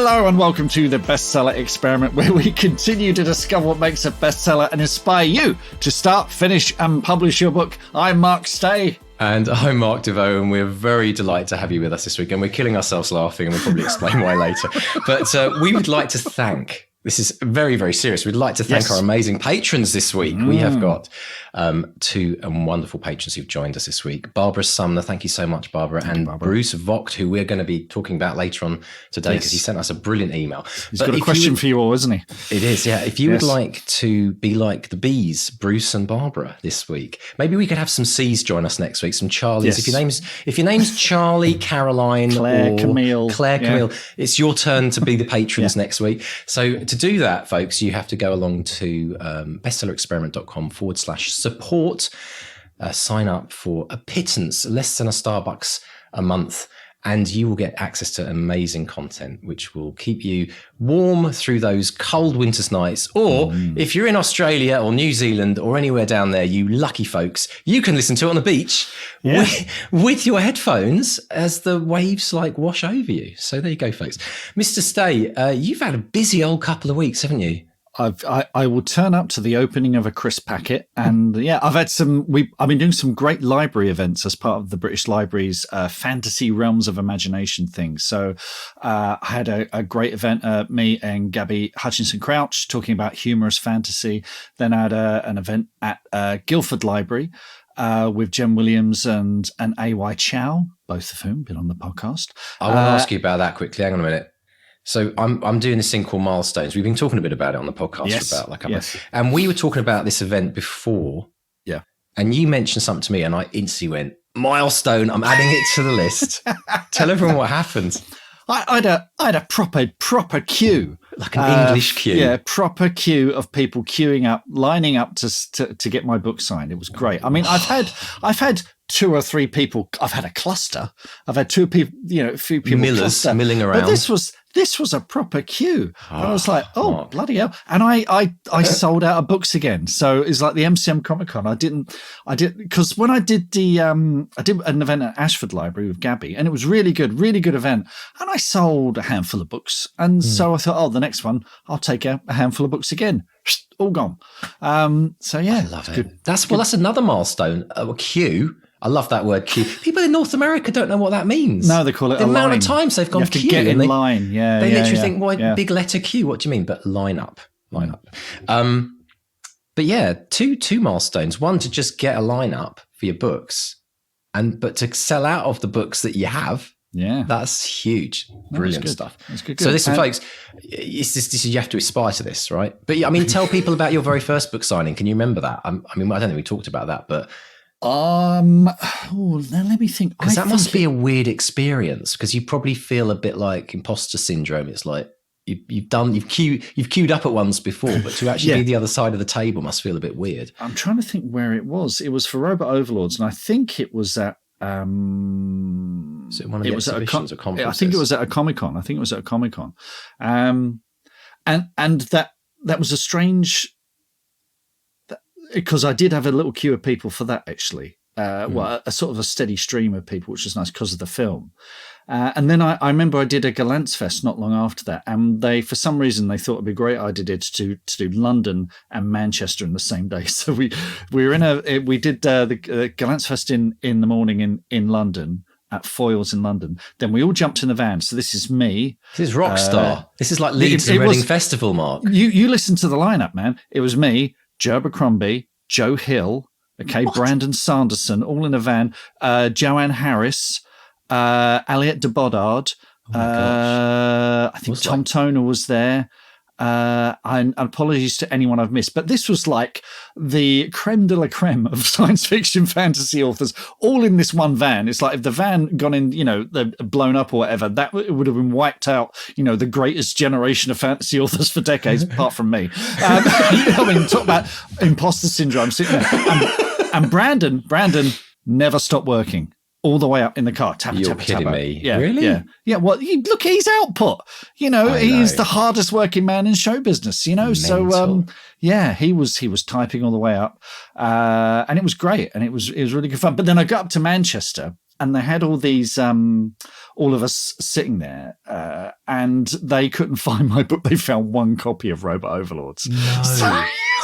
Hello and welcome to the Bestseller Experiment, where we continue to discover what makes a bestseller and inspire you to start, finish and publish your book. I'm Mark Stay. And I'm Mark DeVoe, and we're very delighted to have you with us this week. And we're killing ourselves laughing, and we'll probably explain why later. But we would like to thank, this is very, very serious, we'd like to thank our amazing patrons this week. We have got two wonderful patrons who've joined us this week. Barbara Sumner, thank you so much, Barbara. And Barbara. Bruce Vogt, who we're going to be talking about later on today, because he sent us a brilliant email. He's got a question for you all, isn't he? It is, yeah. If you would like to be like the bees, Bruce and Barbara, this week, maybe we could have some C's join us next week, some Charlies. If your name's Charlie, Caroline, Claire, Camille, it's your turn to be the patrons next week. So to do that, folks, you have to go along to bestsellerexperiment.com/support. Sign up for a pittance, less than a Starbucks a month, and you will get access to amazing content, which will keep you warm through those cold winter's nights. Or if you're in Australia or New Zealand or anywhere down there, you lucky folks, you can listen to it on the beach with your headphones as the waves wash over you. So there you go, folks. Mr. Stay, you've had a busy old couple of weeks, haven't you? I will turn up to the opening of a crisp packet, and I've had I've been doing some great library events as part of the British Library's Fantasy Realms of Imagination thing. So I had a great event, me and Gabby Hutchinson Crouch talking about humorous fantasy. Then I had an event at Guildford Library with Jen Williams and A.Y. Chow, both of whom been on the podcast. I want to ask you about that quickly. Hang on a minute. So I'm doing this thing called Milestones. We've been talking a bit about it on the podcast for about and we were talking about this event before. Yeah. And you mentioned something to me and I instantly went, milestone, I'm adding it to the list. Tell everyone what happened. I had a proper queue. Like an English queue. Yeah, proper queue of people queuing up, lining up to get my book signed. It was great. I mean, I've had two or three people. I've had a cluster. I've had two people, a few people milling around. But this was a proper queue. And I was like, oh, bloody hell. And I sold out of books again. So it's like the MCM Comic Con. I did because when I did I did an event at Ashford Library with Gabby, and it was really good event. And I sold a handful of books. And so I thought, the next one, I'll take a handful of books again. All gone. So yeah. I love it. That's another milestone. A queue. I love that word, queue. People in North America don't know what that means. No, they call it the a line. amount of times they've gone you have queue. To get in line. Yeah, they literally think, why big letter Q? What do you mean? But line up. But yeah, two milestones. One, to just get a line up for your books, but to sell out of the books that you have. Yeah, that's huge. Brilliant stuff. That's good. So listen, folks, you have to aspire to this, right? But I mean, tell people about your very first book signing. Can you remember that? I don't think we talked about that, but. Now let me think. Because that must be a weird experience, because you probably feel a bit like imposter syndrome. It's like you've queued up at once before, but to actually be the other side of the table must feel a bit weird. I'm trying to think where it was. It was for Robot Overlords, and I think it was at is it one of the exhibitions or conferences? I think it was at a Comic Con. And that was a strange. Because I did have a little queue of people for that, actually. A sort of a steady stream of people, which was nice because of the film. And then I remember I did a Galant's Fest not long after that, and for some reason, they thought it'd be a great idea to do London and Manchester in the same day. So we did the Galant's Fest in the morning in London. At Foyles in London. Then we all jumped in the van. So this is me. This is Rockstar. This is like Leeds and Reading Festival, Mark. You listen to the lineup, man. It was me, Joe Abercrombie, Joe Hill, Brandon Sanderson, all in a van, Joanne Harris, Aliette de Bodard, I think Tom Toner was there. And apologies to anyone I've missed, but this was like the creme de la creme of science fiction fantasy authors, all in this one van. It's like if the van gone in, blown up or whatever, it would have been wiped out. The greatest generation of fantasy authors for decades, apart from me. Talk about imposter syndrome. Sitting there. And Brandon never stopped working. All the way up in the car. You're kidding me. Yeah, really? Yeah. Well, look at his output. He's the hardest working man in show business. Mental. So he was typing all the way up, and it was great, and it was really good fun. But then I got up to Manchester, and they had all these, all of us sitting there, and they couldn't find my book. They found one copy of Robot Overlords. No.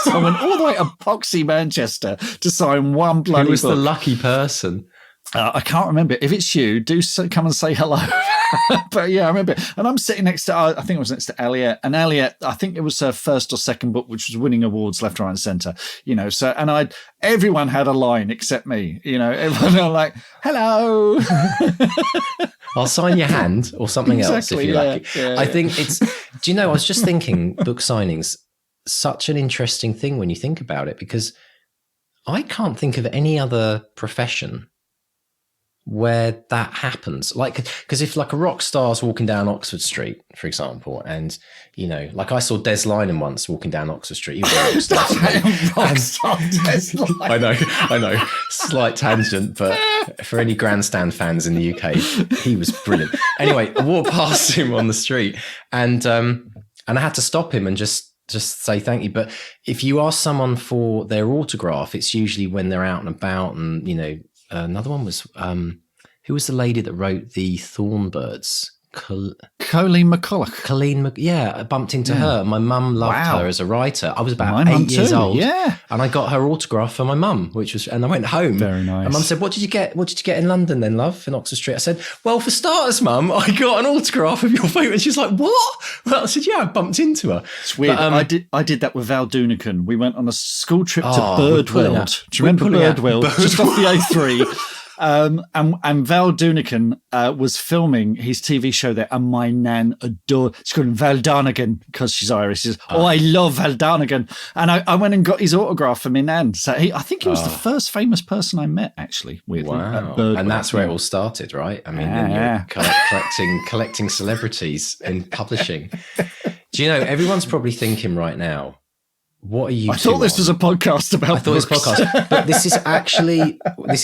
So I went all the way to Poxy, Manchester to sign one bloody book. Who was the lucky person? I can't remember. If it's you, come and say hello. But yeah, I remember. And I'm sitting next to, I think it was next to Elliot. And Elliot, I think it was her first or second book, which was winning awards left, right, and centre. So, and everyone had a line except me. Everyone were like, hello. I'll sign your hand or something else if you like. Yeah, I think I was just thinking book signings, such an interesting thing when you think about it, because I can't think of any other profession where that happens. Like, because if like a rock star's walking down Oxford Street, for example, and like I saw Des Lynam once walking down Oxford Street. He was a rock star. Des Lynam. I know. Slight tangent, but for any grandstand fans in the UK, he was brilliant. Anyway, I walked past him on the street, and I had to stop him and just say thank you. But if you ask someone for their autograph, it's usually when they're out and about, and another one was who was the lady that wrote the Thornbirds? Colleen McCulloch. I bumped into her. My mum loved her as a writer. I was about my 8 years old, yeah, and I got her autograph for my mum, and I went home. Very nice. And Mum said, "What did you get? What did you get in London then, love, in Oxford Street?" I said, "Well, for starters, Mum, I got an autograph of your photo." And she's like, "What?" Well, I said, "Yeah, I bumped into her." It's weird. But, I did that with Val Dunican. We went on a school trip to Birdworld. Do you remember Birdworld? Just off the A3. And Val Dunican was filming his TV show there, and my nan adored. She's called him Val Donegan because she's Irish. She says, I love Val Donegan, and I went and got his autograph for my nan. So I think he was the first famous person I met, actually. Weirdly, and that's where it all started, right? I mean, you're collecting celebrities in publishing. Do you know, everyone's probably thinking right now, what are you? I thought this was a podcast about. I thought it was a podcast, but this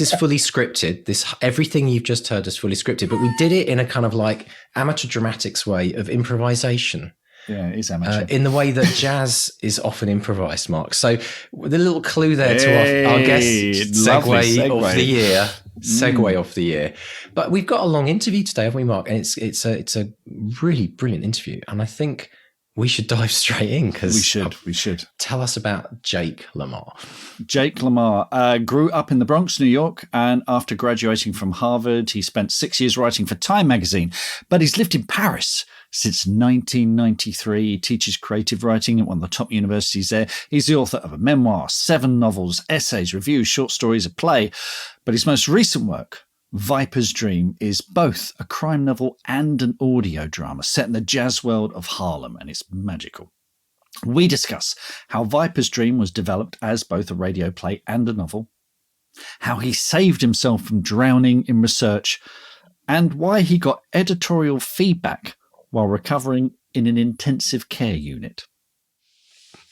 is fully scripted. Everything you've just heard is fully scripted, but we did it in a kind of like amateur dramatics way of improvisation. Yeah, it is amateur. In the way that jazz is often improvised, Mark. So the little clue there to our guest segue of the year. Segue of the year. But we've got a long interview today, haven't we, Mark? And it's a really brilliant interview, and I think we should dive straight in because we should. Tell us about Jake Lamar. Jake Lamar grew up in the Bronx, New York, and after graduating from Harvard, he spent 6 years writing for Time magazine. But he's lived in Paris since 1993. He teaches creative writing at one of the top universities there. He's the author of a memoir, 7 novels, essays, reviews, short stories, a play. But his most recent work, Viper's Dream, is both a crime novel and an audio drama set in the jazz world of Harlem, and it's magical. We discuss how Viper's Dream was developed as both a radio play and a novel, how he saved himself from drowning in research, and why he got editorial feedback while recovering in an intensive care unit.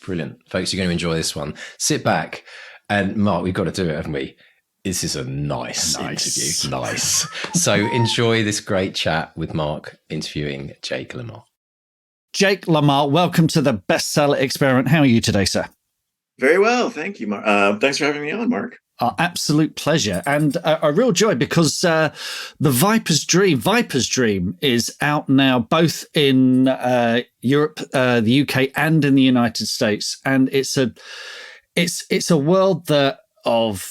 Brilliant. Folks, you're going to enjoy this one. Sit back, and Mark, we've got to do it, haven't we? This is a nice interview. Nice. So enjoy this great chat with Mark interviewing Jake Lamar. Jake Lamar, welcome to the Bestseller Experiment. How are you today, sir? Very well. Thank you, Mark. Thanks for having me on, Mark. Our absolute pleasure, and a real joy because the Viper's Dream is out now both in Europe, the UK, and in the United States. And it's a world of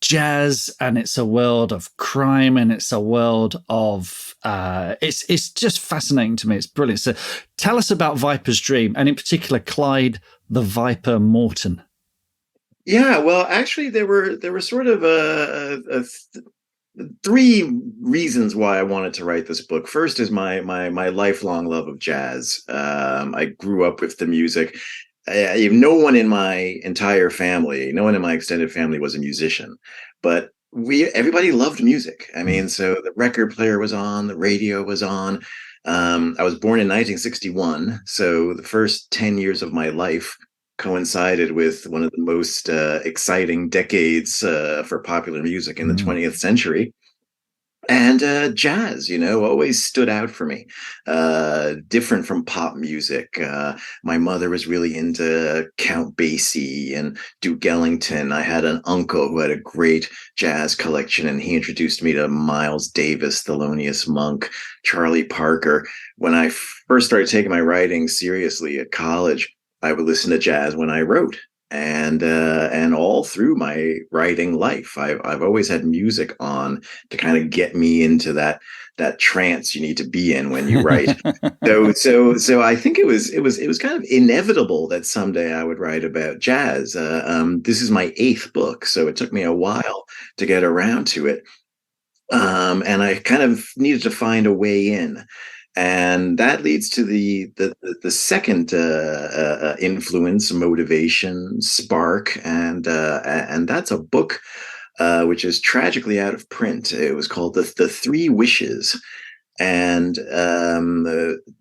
jazz, and it's a world of crime, and it's a world of it's just fascinating to me. It's brilliant. So tell us about Viper's Dream, and in particular Clyde the Viper Morton. Yeah, well, actually there were sort of three reasons why I wanted to write this book. First is my lifelong love of jazz. I grew up with the music. No one in my entire family, no one in my extended family was a musician, but everybody loved music. I mean, so the record player was on, the radio was on. I was born in 1961, so the first 10 years of my life coincided with one of the most exciting decades for popular music in the 20th century. And jazz, always stood out for me. Different from pop music. My mother was really into Count Basie and Duke Ellington. I had an uncle who had a great jazz collection, and he introduced me to Miles Davis, Thelonious Monk, Charlie Parker. When I first started taking my writing seriously at college, I would listen to jazz when I wrote. And all through my writing life, I've always had music on to kind of get me into that trance you need to be in when you write. So I think it was kind of inevitable that someday I would write about jazz. This is my 8th book, so it took me a while to get around to it. And I kind of needed to find a way in. And that leads to the second influence, motivation, spark, and that's a book which is tragically out of print. It was called the Three Wishes, and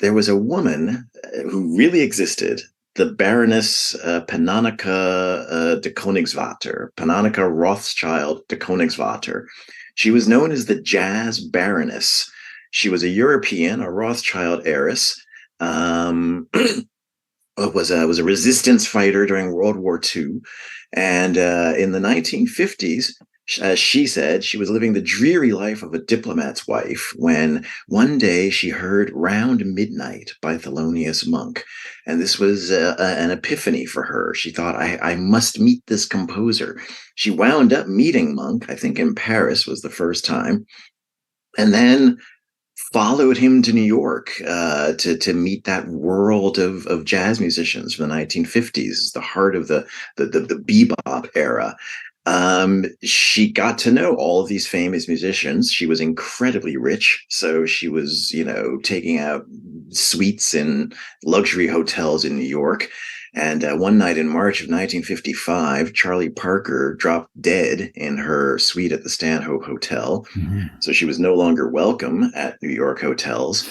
there was a woman who really existed, the Baroness Pannonica de Koningswater, Pannonica Rothschild de Koningswater. She was known as the Jazz Baroness. She was a European, a Rothschild heiress. Was a resistance fighter during World War II, and in the 1950s, as she said, she was living the dreary life of a diplomat's wife when one day she heard "Round Midnight" by Thelonious Monk, and this was an epiphany for her. She thought, I must meet this composer. She wound up meeting Monk, I think in Paris was the first time, and then followed him to New York to meet that world of jazz musicians from the 1950s, the heart of the bebop era. She got to know all of these famous musicians. She was incredibly rich, so she was, taking out suites in luxury hotels in New York. And one night in March of 1955, Charlie Parker dropped dead in her suite at the Stanhope Hotel. Mm-hmm. So she was no longer welcome at New York hotels.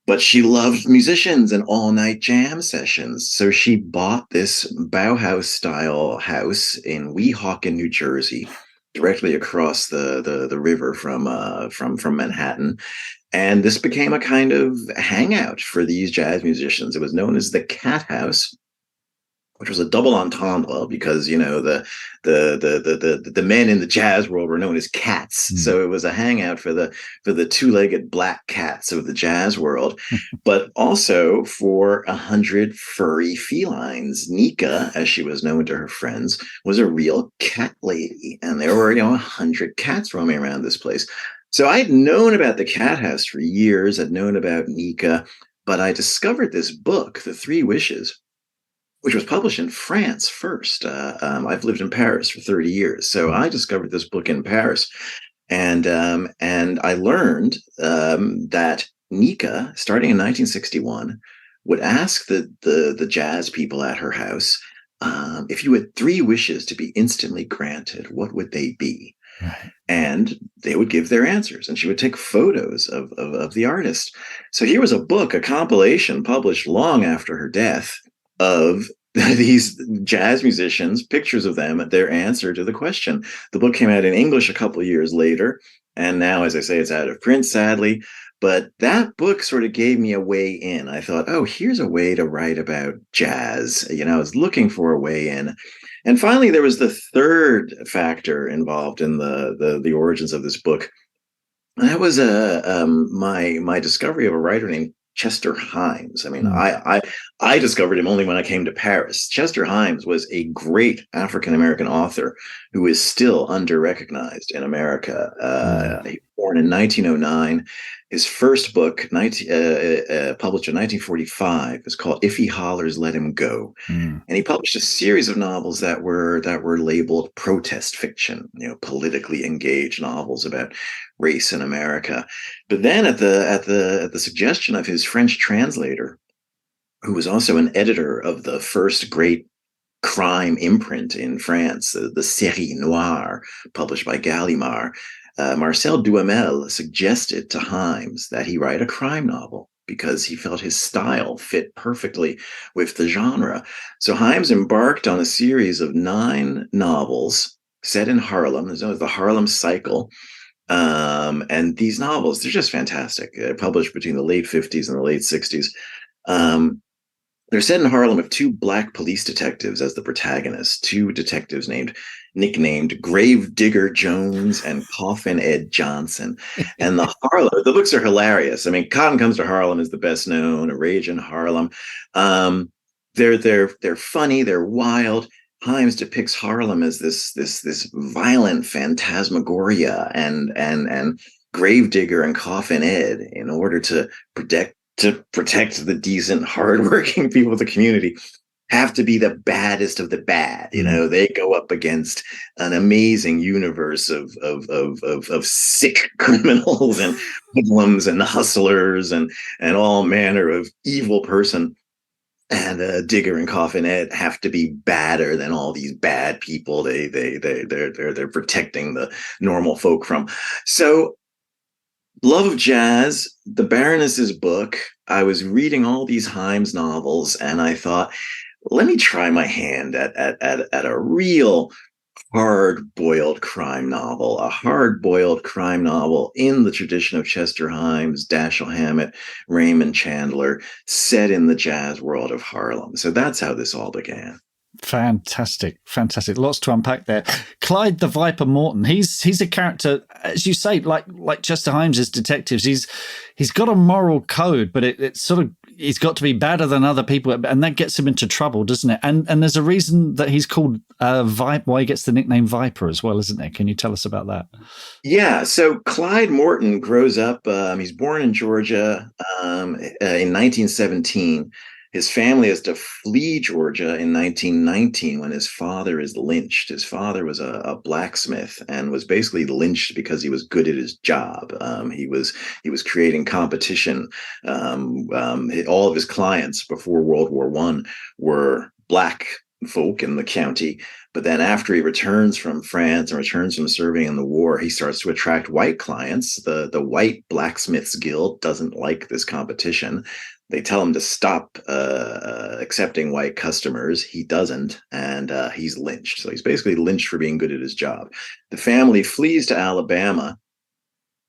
But she loved musicians and all-night jam sessions. So she bought this Bauhaus-style house in Weehawken, New Jersey, directly across the river from Manhattan. And this became a kind of hangout for these jazz musicians. It was known as the Cat House, which was a double entendre because the men in the jazz world were known as cats. So it was a hangout for the two-legged black cats of the jazz world, but also for 100 furry felines. Nika, as she was known to her friends, was a real cat lady, and there were 100 cats roaming around this place. So I'd known about the Cat House for years. I'd known about Nika, but I discovered this book, The Three Wishes, which was published in France first. I've lived in Paris for 30 years, so I discovered this book in Paris, and I learned that Nika, starting in 1961, would ask the jazz people at her house, if you had 3 wishes to be instantly granted, what would they be? Right. And they would give their answers, and she would take photos of the artist. So here was a book, a compilation published long after her death, of these jazz musicians, pictures of them, their answer to the question. The book came out in English a couple of years later, and now, as I say, it's out of print, sadly. But that book sort of gave me a way in. I thought, oh, here's a way to write about jazz. I was looking for a way in. And finally, there was the third factor involved in the origins of this book. And that was my discovery of a writer named Chester Himes. I mean, I discovered him only when I came to Paris. Chester Himes was a great African-American author who is still under-recognized in America. He was born in 1909. His first book, published in 1945, is called If He Hollers, Let Him Go. And he published a series of novels that were labeled protest fiction, politically engaged novels about race in America. But then at the suggestion of his French translator, who was also an editor of the first great crime imprint in France, the Série Noire, published by Gallimard, Marcel Duhamel suggested to Himes that he write a crime novel because he felt his style fit perfectly with the genre. So Himes embarked on a series of 9 novels set in Harlem, known as the Harlem Cycle, And these novels, they're just fantastic. Published between the late 50s and the late 60s. Um, they're set in Harlem with two black police detectives as the protagonists, two detectives nicknamed Grave Digger Jones and Coffin Ed Johnson. And the books are hilarious. I mean, Cotton Comes to Harlem is the best known, A Rage in Harlem. They're funny, they're wild. Himes depicts Harlem as this violent phantasmagoria, and Gravedigger and Coffin Ed, in order to protect the decent, hardworking people of the community, have to be the baddest of the bad. They go up against an amazing universe of sick criminals and hoodlums and hustlers and all manner of evil person. And Digger and Coffin Ed have to be badder than all these bad people they're protecting the normal folk from. So, Love of Jazz, the Baroness's book. I was reading all these Himes novels, and I thought, let me try my hand at a real hard-boiled crime novel, in the tradition of Chester Himes, Dashiell Hammett, Raymond Chandler, set in the jazz world of Harlem. So that's how this all began. Fantastic. Lots to unpack there. Clyde the Viper Morton. He's a character, as you say, like Chester Himes' detectives. He's got a moral code, but it's sort of, he's got to be better than other people, and that gets him into trouble, doesn't it? And there's a reason that he's called Viper, why he gets the nickname Viper as well, isn't there? Can you tell us about that? Yeah, so Clyde Morton grows up. He's born in Georgia in 1917. His family has to flee Georgia in 1919 when his father is lynched. His father was a blacksmith and was basically lynched because he was good at his job. He was creating competition. All of his clients before World War I were black folk in the county. But then after he returns from France and returns from serving in the war, he starts to attract white clients. The White Blacksmiths Guild doesn't like this competition. They tell him to stop accepting white customers. He doesn't, and he's lynched. So he's basically lynched for being good at his job. The family flees to Alabama.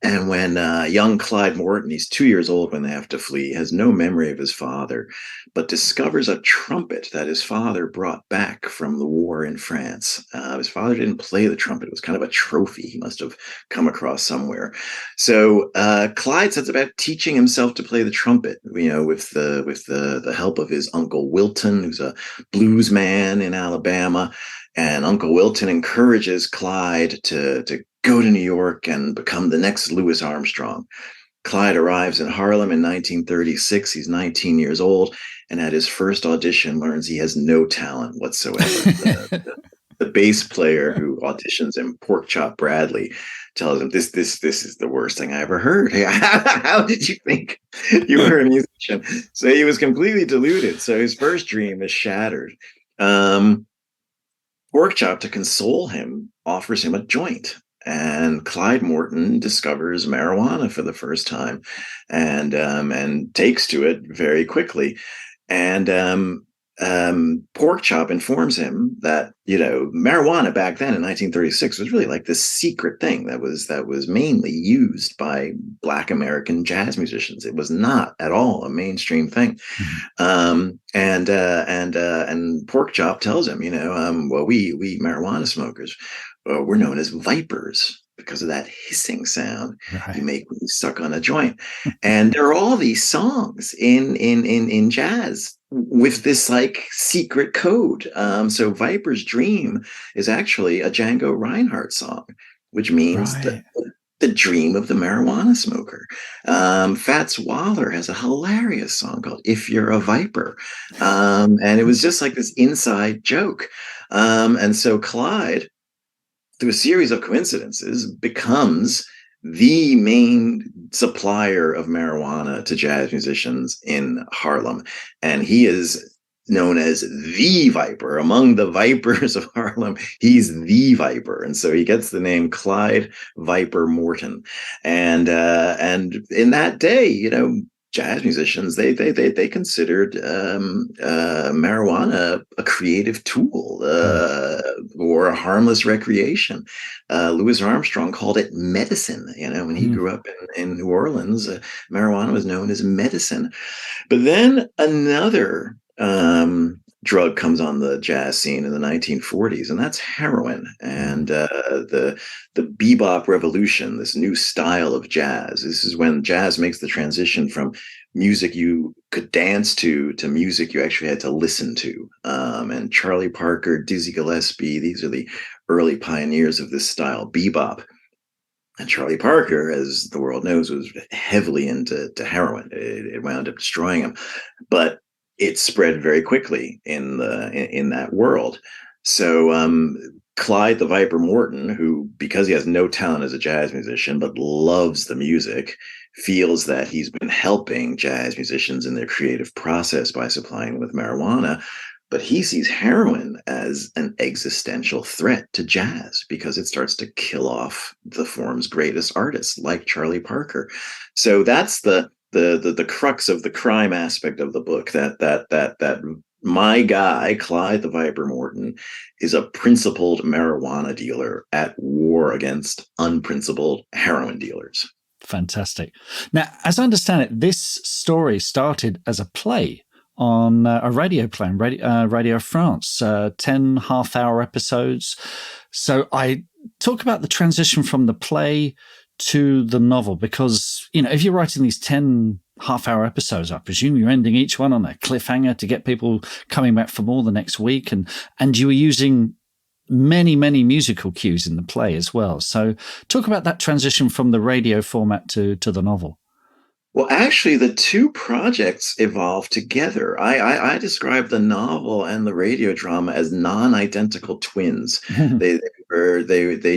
And when young Clyde Morton, he's 2 years old when they have to flee, has no memory of his father, but discovers a trumpet that his father brought back from the war in France. His father didn't play the trumpet. It was kind of a trophy he must have come across somewhere. So Clyde sets about teaching himself to play the trumpet, with the help of his Uncle Wilton, who's a blues man in Alabama. And Uncle Wilton encourages Clyde to go to New York and become the next Louis Armstrong. Clyde arrives in Harlem in 1936. He's 19 years old, and at his first audition learns he has no talent whatsoever. The bass player who auditions him, Porkchop Bradley, tells him, this is the worst thing I ever heard. How did you think you were a musician? So he was completely deluded. So his first dream is shattered. Porkchop, to console him, offers him a joint. And Clyde Morton discovers marijuana for the first time, and takes to it very quickly. And Porkchop informs him that marijuana back then in 1936 was really like this secret thing that was mainly used by Black American jazz musicians. It was not at all a mainstream thing. And Porkchop tells him, well, we marijuana smokers, we're known as vipers because of that hissing sound you make when you suck on a joint. And there are all these songs in jazz with this like secret code. So Viper's Dream is actually a Django Reinhardt song, which means the dream of the marijuana smoker. Fats Waller has a hilarious song called If You're a Viper. And it was just like this inside joke. And so Clyde, through a series of coincidences, becomes the main supplier of marijuana to jazz musicians in Harlem. And he is known as the Viper. Among the Vipers of Harlem, he's the Viper. And so he gets the name Clyde Viper Morton. And in that day, jazz musicians, they considered marijuana a creative tool or a harmless recreation. Louis Armstrong called it medicine. When he grew up in New Orleans, marijuana was known as medicine. But then another drug comes on the jazz scene in the 1940s, and that's heroin. And the bebop revolution, this new style of jazz. This is when jazz makes the transition from music you could dance to music you actually had to listen to. And Charlie Parker, Dizzy Gillespie, these are the early pioneers of this style, bebop. And Charlie Parker, as the world knows, was heavily into heroin. It wound up destroying him, but it spread very quickly in that world. So Clyde the Viper Morton, who, because he has no talent as a jazz musician but loves the music, feels that he's been helping jazz musicians in their creative process by supplying them with marijuana. But he sees heroin as an existential threat to jazz because it starts to kill off the form's greatest artists, like Charlie Parker. So that's the crux of the crime aspect of the book. That my guy, Clyde the Viper Morton, is a principled marijuana dealer at war against unprincipled heroin dealers. Fantastic. Now, as I understand it, this story started as a play on a radio play, Radio France, 10 half-hour episodes. So I talk about the transition from the play to the novel, because, if you're writing these 10 half-hour episodes, I presume you're ending each one on a cliffhanger to get people coming back for more the next week. And you were using many, many musical cues in the play as well. So talk about that transition from the radio format to the novel. Well, actually, the two projects evolved together. I describe the novel and the radio drama as non-identical twins. they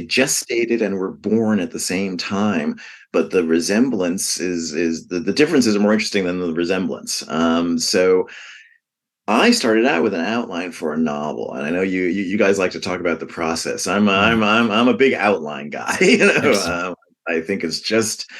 gestated and were born at the same time, but the resemblance is the differences are more interesting than the resemblance. So I started out with an outline for a novel, and I know you guys like to talk about the process. I'm a big outline guy. I think it's just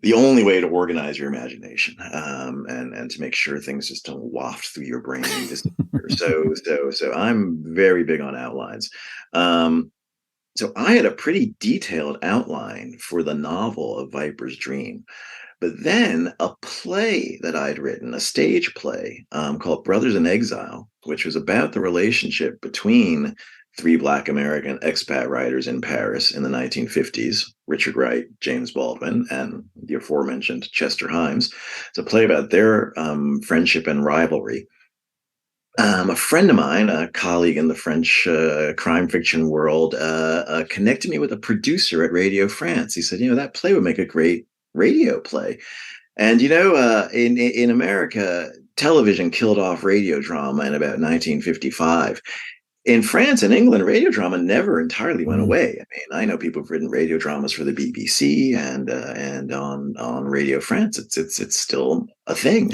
the only way to organize your imagination, and to make sure things just don't waft through your brain and disappear. So I'm very big on outlines. So I had a pretty detailed outline for the novel of Viper's Dream, but then a play that I'd written, a stage play called Brothers in Exile, which was about the relationship between three Black American expat writers in Paris in the 1950s, Richard Wright, James Baldwin, and the aforementioned Chester Himes. It's a play about their friendship and rivalry. A friend of mine, a colleague in the French crime fiction world, connected me with a producer at Radio France. He said, that play would make a great radio play. And, in America, television killed off radio drama in about 1955. In France and England, radio drama never entirely went away. I mean, I know people have written radio dramas for the BBC and on Radio France. It's still a thing,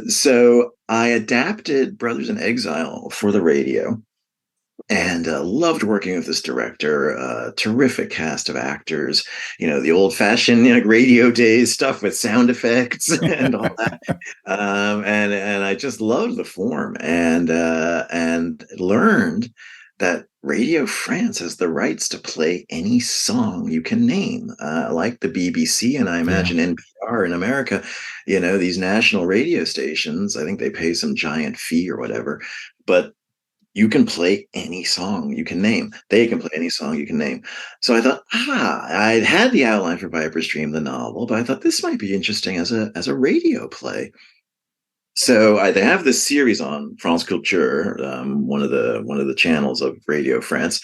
So I adapted Brothers in Exile for the radio, and loved working with this director. Terrific cast of actors, the old-fashioned radio days stuff with sound effects and all that. And I just loved the form, and learned that Radio France has the rights to play any song you can name, like the BBC, and I imagine NPR in America. These national radio stations, I think they pay some giant fee or whatever, but you can play any song you can name. They can play any song you can name. So I thought, I'd had the outline for Viper's Dream, the novel, but I thought this might be interesting as a radio play. So they have this series on France Culture, one of the channels of Radio France.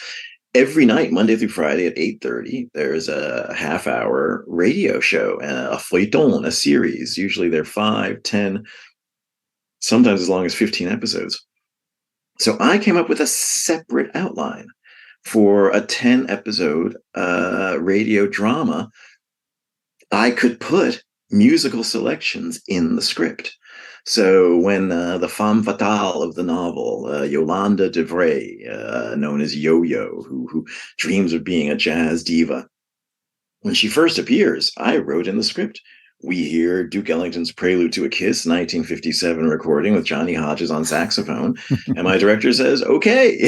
Every night, Monday through Friday at 8:30, there's a half-hour radio show, a feuilleton, a series. Usually they're 5, 10, sometimes as long as 15 episodes. So I came up with a separate outline for a 10-episode radio drama. I could put musical selections in the script. So when the femme fatale of the novel, Yolande de Vray, known as Yo-Yo, who dreams of being a jazz diva, when she first appears, I wrote in the script, we hear Duke Ellington's Prelude to a Kiss, 1957 recording with Johnny Hodges on saxophone. And my director says, okay,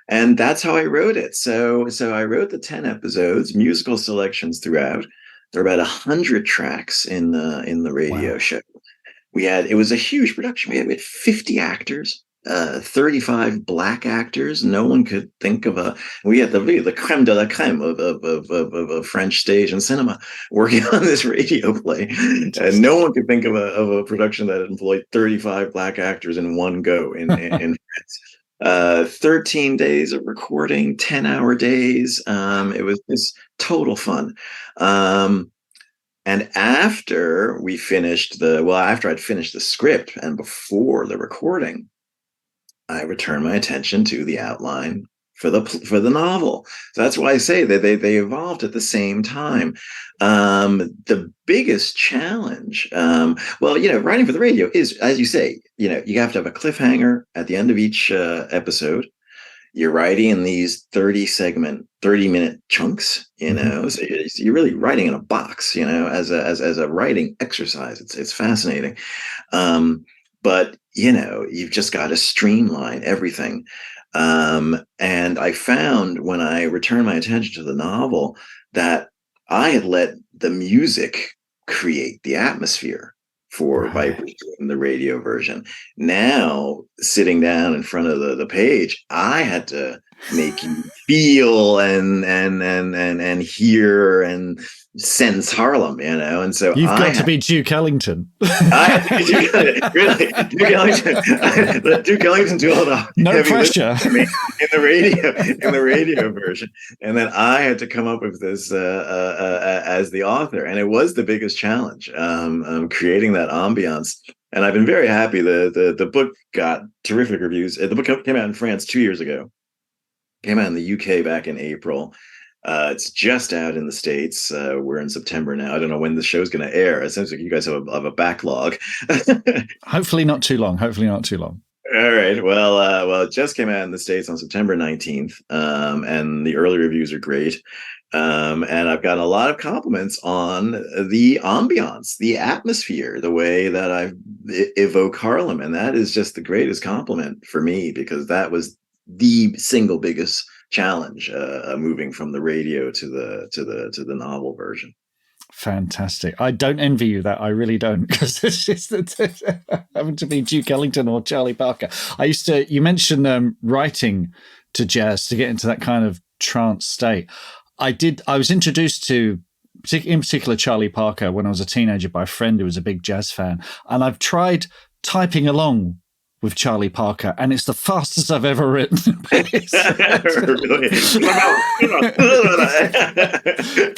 and that's how I wrote it. So I wrote the 10 episodes, musical selections throughout. There are about 100 tracks in the radio show. It was a huge production. We had 50 actors, 35 black actors. No one could think of we had the creme de la creme of French stage and cinema working on this radio play. And no one could think of a production that employed 35 black actors in one go in France. 13 days of recording, 10-hour days. It was just total fun. And after I'd finished the script and before the recording, I returned my attention to the outline for the novel. So that's why I say that they evolved at the same time. The biggest challenge, writing for the radio is, as you say, you have to have a cliffhanger at the end of each episode. You're writing in these 30-minute chunks, so you're really writing in a box, as a writing exercise. It's fascinating. But you've just got to streamline everything. And I found when I returned my attention to the novel that I had let the music create the atmosphere by doing the radio version. Now, sitting down in front of the page, I had to make you feel and hear and sense Harlem, and so you've got to be Duke Ellington. Really, Duke Ellington. Let Duke Ellington do all the no pressure in the radio version, and then I had to come up with this as the author, and it was the biggest challenge, creating that ambiance. And I've been very happy. The book got terrific reviews. The book came out in France 2 years ago. Came out in the UK back in April. It's just out in the States. We're in September now. I don't know when the show's going to air. It seems like you guys have a backlog. Hopefully not too long. All right. Well, it just came out in the States on September 19th. And the early reviews are great. And I've gotten a lot of compliments on the ambiance, the atmosphere, the way that I evoke Harlem. And that is just the greatest compliment for me, because that was the single biggest challenge, moving from the radio to the novel version. Fantastic. I don't envy you that. I really don't, because it's just having to be Duke Ellington or Charlie Parker. You mentioned writing to jazz to get into that kind of trance state. I was introduced to, in particular, Charlie Parker when I was a teenager by a friend who was a big jazz fan. And I've tried typing along with Charlie Parker, and it's the fastest I've ever written.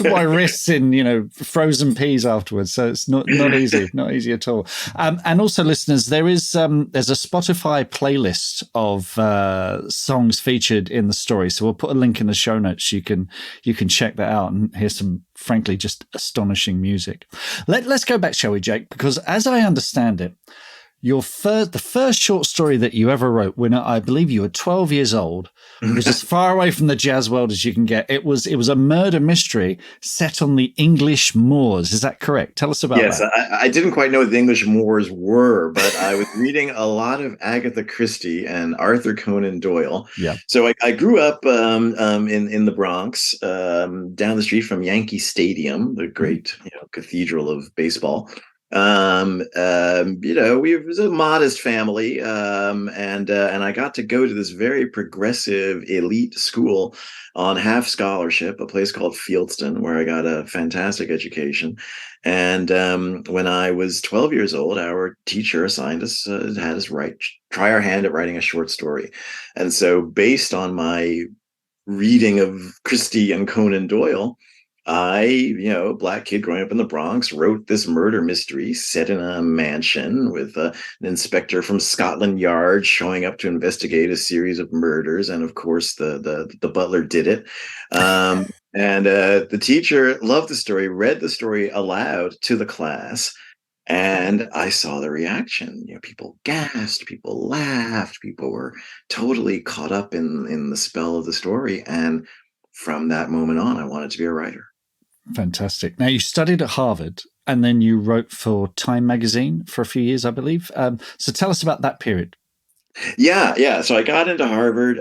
My wrists in, frozen peas afterwards. So it's not easy at all. And also, listeners, there's a Spotify playlist of songs featured in the story. So we'll put a link in the show notes. You can check that out and hear some, frankly, just astonishing music. Let's go back, shall we, Jake? Because as I understand it, the first short story that you ever wrote, when I believe you were 12 years old, was as far away from the jazz world as you can get. It was a murder mystery set on the English moors. Is that correct? Tell us about that. Yes, I didn't quite know what the English moors were, but I was reading a lot of Agatha Christie and Arthur Conan Doyle. Yeah. So I grew up in the Bronx, down the street from Yankee Stadium, the great cathedral of baseball. We was a modest family, and I got to go to this very progressive elite school on half scholarship, a place called Fieldston, where I got a fantastic education. And when I was 12 years old, our teacher assigned us, had us try our hand at writing a short story. And so, based on my reading of Christie and Conan Doyle, I, black kid growing up in the Bronx, wrote this murder mystery set in a mansion with an inspector from Scotland Yard showing up to investigate a series of murders. And of course, the butler did it. And the teacher loved the story, read the story aloud to the class. And I saw the reaction. People gasped, people laughed, people were totally caught up in the spell of the story. And from that moment on, I wanted to be a writer. Fantastic. Now, you studied at Harvard. And then you wrote for Time magazine for a few years, I believe. So tell us about that period. Yeah. So I got into Harvard.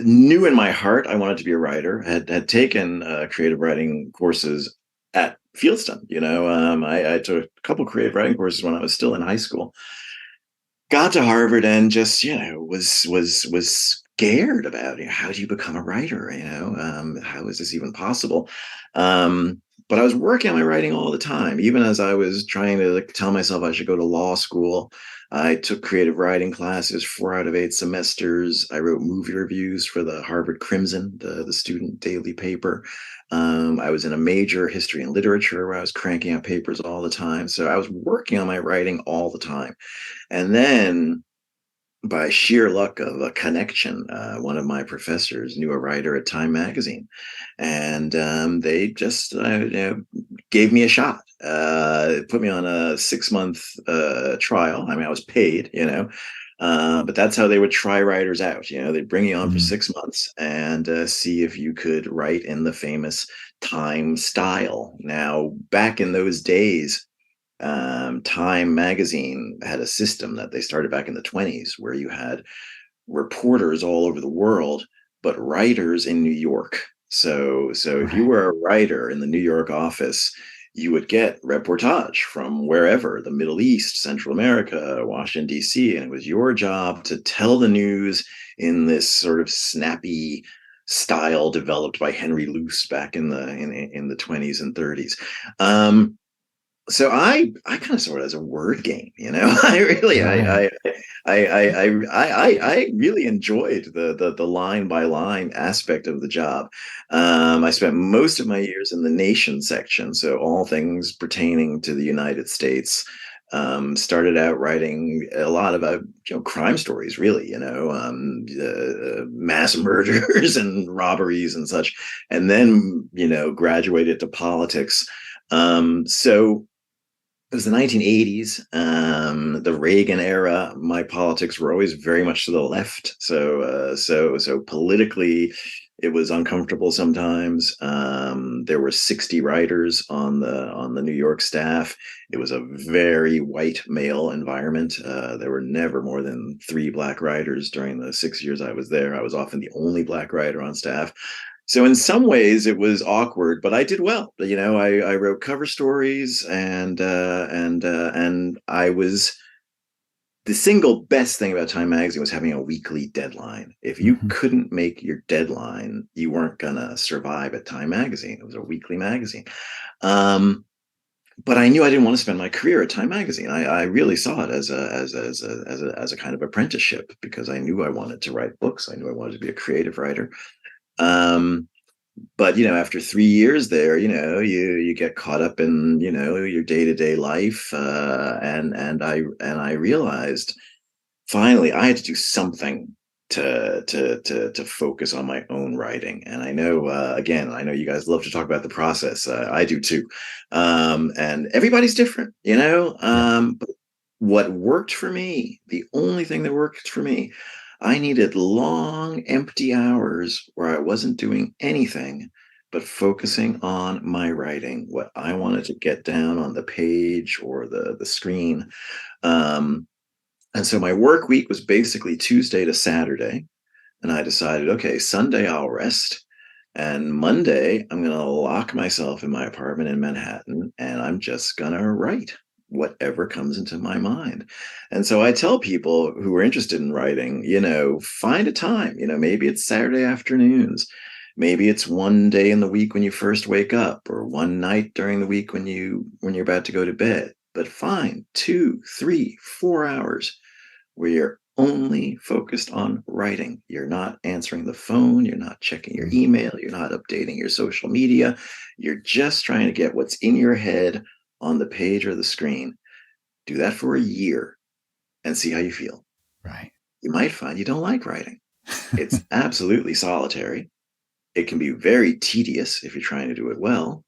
Knew in my heart I wanted to be a writer. Had taken creative writing courses at Fieldston. I took a couple creative writing courses when I was still in high school. Got to Harvard and just was scared about how do you become a writer? How is this even possible? But I was working on my writing all the time, even as I was trying to tell myself I should go to law school. I took creative writing classes 4 out of 8 semesters. I wrote movie reviews for the Harvard Crimson, the student daily paper. I was in a major history and literature where I was cranking out papers all the time. So I was working on my writing all the time. And then, by sheer luck of a connection, one of my professors knew a writer at Time magazine, and they just gave me a shot. Put me on a 6-month trial. I mean, I was paid, but that's how they would try writers out. They'd bring you on for 6 months and see if you could write in the famous Time style. Now, back in those days, Time magazine had a system that they started back in the 1920s where you had reporters all over the world, but writers in New York. So if you were a writer in the New York office, you would get reportage from wherever, the Middle East, Central America, Washington, D.C., and it was your job to tell the news in this sort of snappy style developed by Henry Luce back in the 20s and 30s. So I kind of saw it as a word game, I really, I really enjoyed the line by line aspect of the job. I spent most of my years in the nation section, so all things pertaining to the United States. Started out writing a lot about crime stories, really, mass murders and robberies and such, and then graduated to politics. So it was the 1980s, the Reagan era. My politics were always very much to the left, so politically, it was uncomfortable sometimes. There were 60 writers on the New York staff. It was a very white male environment. There were never more than 3 black writers during the 6 years I was there. I was often the only black writer on staff. So in some ways it was awkward, but I did well. I wrote cover stories, and I was the single best thing about Time magazine was having a weekly deadline. If you couldn't make your deadline, you weren't gonna survive at Time magazine. It was a weekly magazine. But I knew I didn't want to spend my career at Time magazine. I really saw it as a kind of apprenticeship, because I knew I wanted to write books. I knew I wanted to be a creative writer. But after 3 years there, you get caught up in your day-to-day life, and I realized finally I had to do something to focus on my own writing. And I know, again, I know you guys love to talk about the process. I do too, and everybody's different, but what worked for me, the only thing that worked for me, I needed long, empty hours where I wasn't doing anything but focusing on my writing, what I wanted to get down on the page or the screen. And so my work week was basically Tuesday to Saturday. And I decided, okay, Sunday I'll rest. And Monday, I'm going to lock myself in my apartment in Manhattan, and I'm just going to write whatever comes into my mind. And so I tell people who are interested in writing, find a time, maybe it's Saturday afternoons. Maybe it's one day in the week when you first wake up, or one night during the week when you're about to go to bed. But find 2, 3, 4 hours where you're only focused on writing. You're not answering the phone. You're not checking your email. You're not updating your social media. You're just trying to get what's in your head on the page or the screen. Do that for a year and see how you feel. Right. You might find you don't like writing. It's absolutely solitary. It can be very tedious if you're trying to do it well.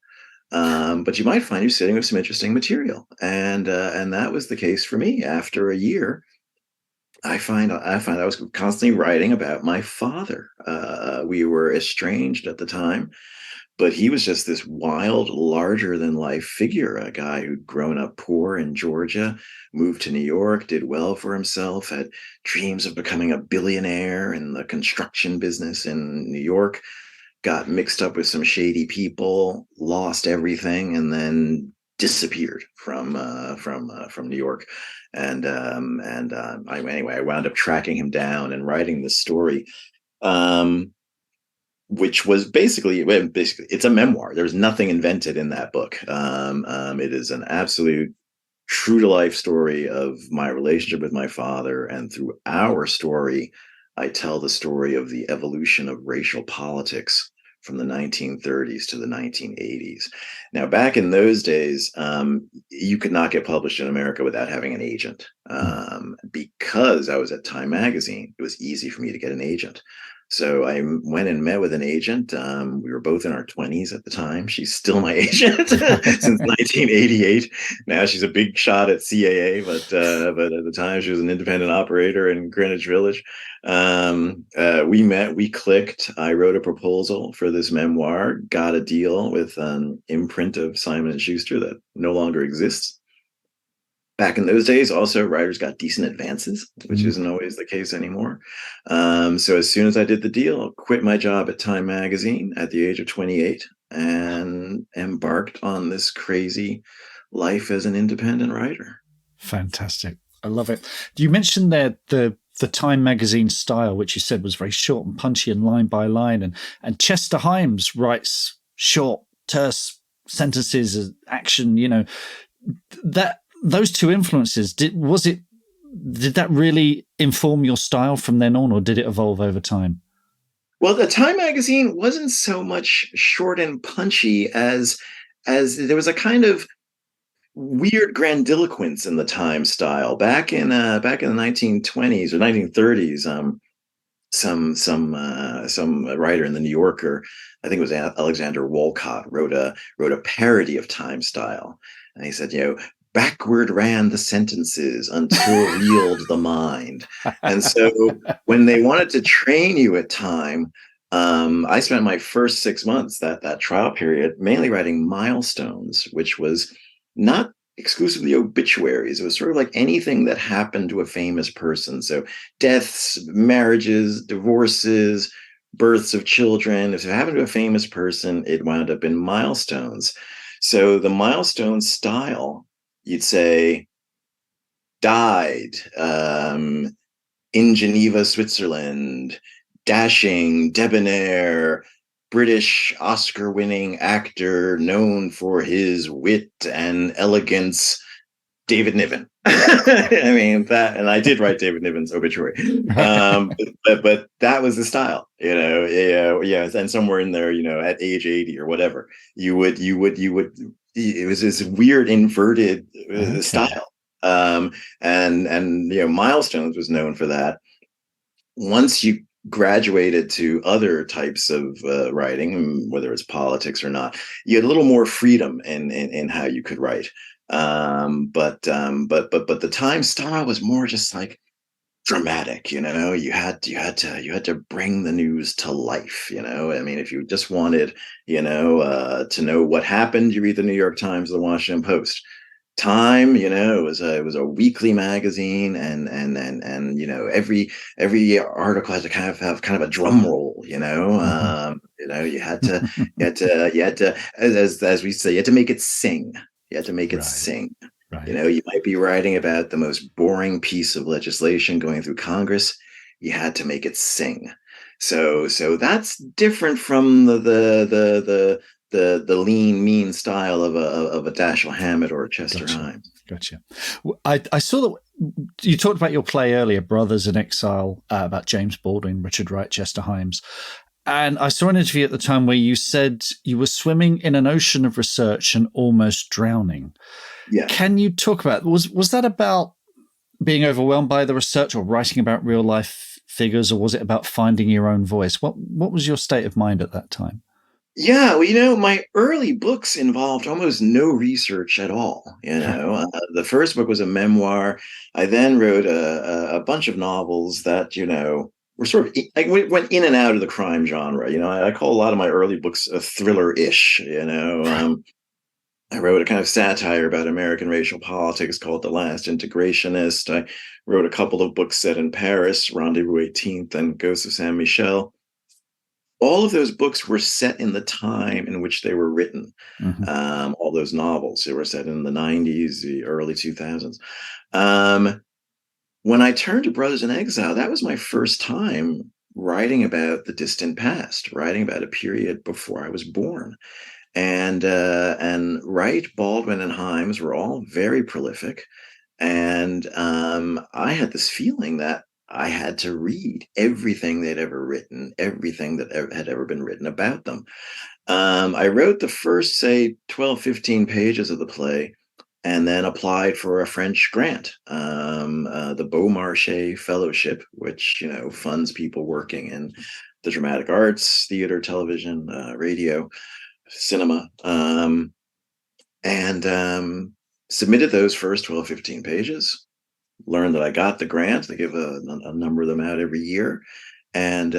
But you might find you're sitting with some interesting material. And that was the case for me. After a year, I find I was constantly writing about my father. We were estranged at the time, But he was just this wild, larger than life figure, a guy who'd grown up poor in Georgia, moved to New York, did well for himself, had dreams of becoming a billionaire in the construction business in New York, got mixed up with some shady people, lost everything, and then disappeared from New York. Anyway, I wound up tracking him down and writing this story. Which was basically it's a memoir. There's nothing invented in that book. It is an absolute true to life story of my relationship with my father, and through our story, I tell the story of the evolution of racial politics from the 1930s to the 1980s. Now, back in those days, you could not get published in America without having an agent. Because I was at Time Magazine, it was easy for me to get an agent. So I went and met with an agent. We were both in our 20s at the time. She's still my agent since 1988. Now she's a big shot at CAA, but at the time she was an independent operator in Greenwich Village. We met, we clicked. I wrote a proposal for this memoir, got a deal with an imprint of Simon & Schuster that no longer exists. Back in those days, also, writers got decent advances, which isn't always the case anymore. So as soon as I did the deal, quit my job at Time Magazine at the age of 28 and embarked on this crazy life as an independent writer. Fantastic. I love it. You mentioned there the Time Magazine style, which you said was very short and punchy and line by line. And Chester Himes writes short, terse sentences, action, that those two influences, did that really inform your style from then on, or did it evolve over time? Well, the Time Magazine wasn't so much short and punchy as there was a kind of weird grandiloquence in the Time style. Back in the 1920s or 1930s, some writer in the New Yorker, I think it was Alexander Walcott, wrote a parody of Time style, and he said, backward ran the sentences until reeled the mind. And so when they wanted to train you at Time, I spent my first 6 months, that trial period, mainly writing milestones, which was not exclusively obituaries. It was sort of like anything that happened to a famous person. So deaths, marriages, divorces, births of children. If it happened to a famous person, it wound up in milestones. So the milestone style, you'd say, died in Geneva, Switzerland, dashing, debonair, British Oscar-winning actor known for his wit and elegance, David Niven. I mean, that, and I did write David Niven's obituary, but that was the style, yeah. And somewhere in there, at age 80 or whatever, you would. It was this weird inverted style, and Milestones was known for that. Once you graduated to other types of writing, whether it's politics or not, you had a little more freedom in how you could write. But the Time style was more just like dramatic. You had to bring the news to life. I mean, if you just wanted to know what happened, you read the New York Times, the Washington Post. Time, it was a weekly magazine, and every article had to kind of have kind of a drum roll. You had to, as we say, you had to make it sing. You had to make it sing. Right. You might be writing about the most boring piece of legislation going through Congress. You had to make it sing. So that's different from the lean, mean style of a Dashiell Hammett or a Chester Himes. Gotcha. I saw that you talked about your play earlier, Brothers in Exile, about James Baldwin, Richard Wright, Chester Himes. And I saw an interview at the time where you said you were swimming in an ocean of research and almost drowning. Yeah. Can you talk about, was that about being overwhelmed by the research or writing about real life figures, or was it about finding your own voice? What was your state of mind at that time? Yeah, well, my early books involved almost no research at all. The first book was a memoir. I then wrote a bunch of novels that, were sort of like we went in and out of the crime genre. I call a lot of my early books thriller-ish. I wrote a kind of satire about American racial politics called The Last Integrationist. I wrote a couple of books set in Paris, Rendezvous 18th and Ghosts of Saint Michel. All of those books were set in the time in which they were written. All those novels, they were set in the 90s, the early 2000s. When I turned to Brothers in Exile, that was my first time writing about the distant past, writing about a period before I was born. And Wright, Baldwin, and Himes were all very prolific. And I had this feeling that I had to read everything they'd ever written, everything that had ever been written about them. I wrote the first, say, 12, 15 pages of the play and then applied for a French grant, the Beaumarchais Fellowship, which, funds people working in the dramatic arts, theater, television, radio, cinema, and submitted those first 12, 15 pages, learned that I got the grant. They give a number of them out every year. And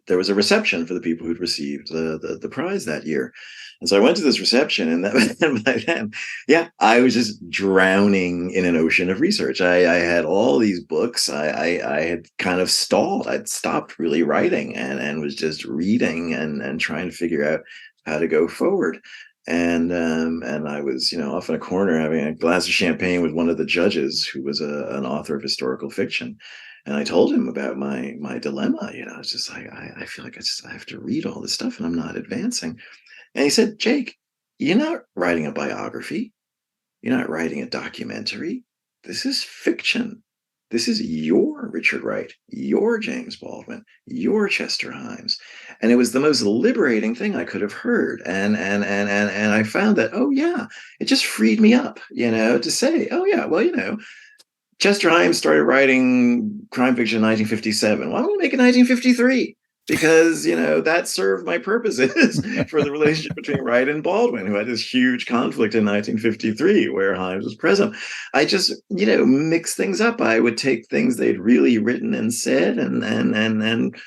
there was a reception for the people who'd received the prize that year. And so I went to this reception, and by then, I was just drowning in an ocean of research. I had all these books. I had kind of stalled. I'd stopped really writing and was just reading and trying to figure out how to go forward. And I was, off in a corner having a glass of champagne with one of the judges, who was an author of historical fiction. And I told him about my dilemma. It's just like, I feel like I have to read all this stuff and I'm not advancing. And he said, Jake, you're not writing a biography. You're not writing a documentary. This is fiction. This is your Richard Wright, your James Baldwin, your Chester Himes. And it was the most liberating thing I could have heard. And I found that, it just freed me up, to say, Chester Himes started writing crime fiction in 1957. Why don't we make it 1953? Because, that served my purposes for the relationship between Wright and Baldwin, who had this huge conflict in 1953 where Himes was present. I just, mix things up. I would take things they'd really written and said and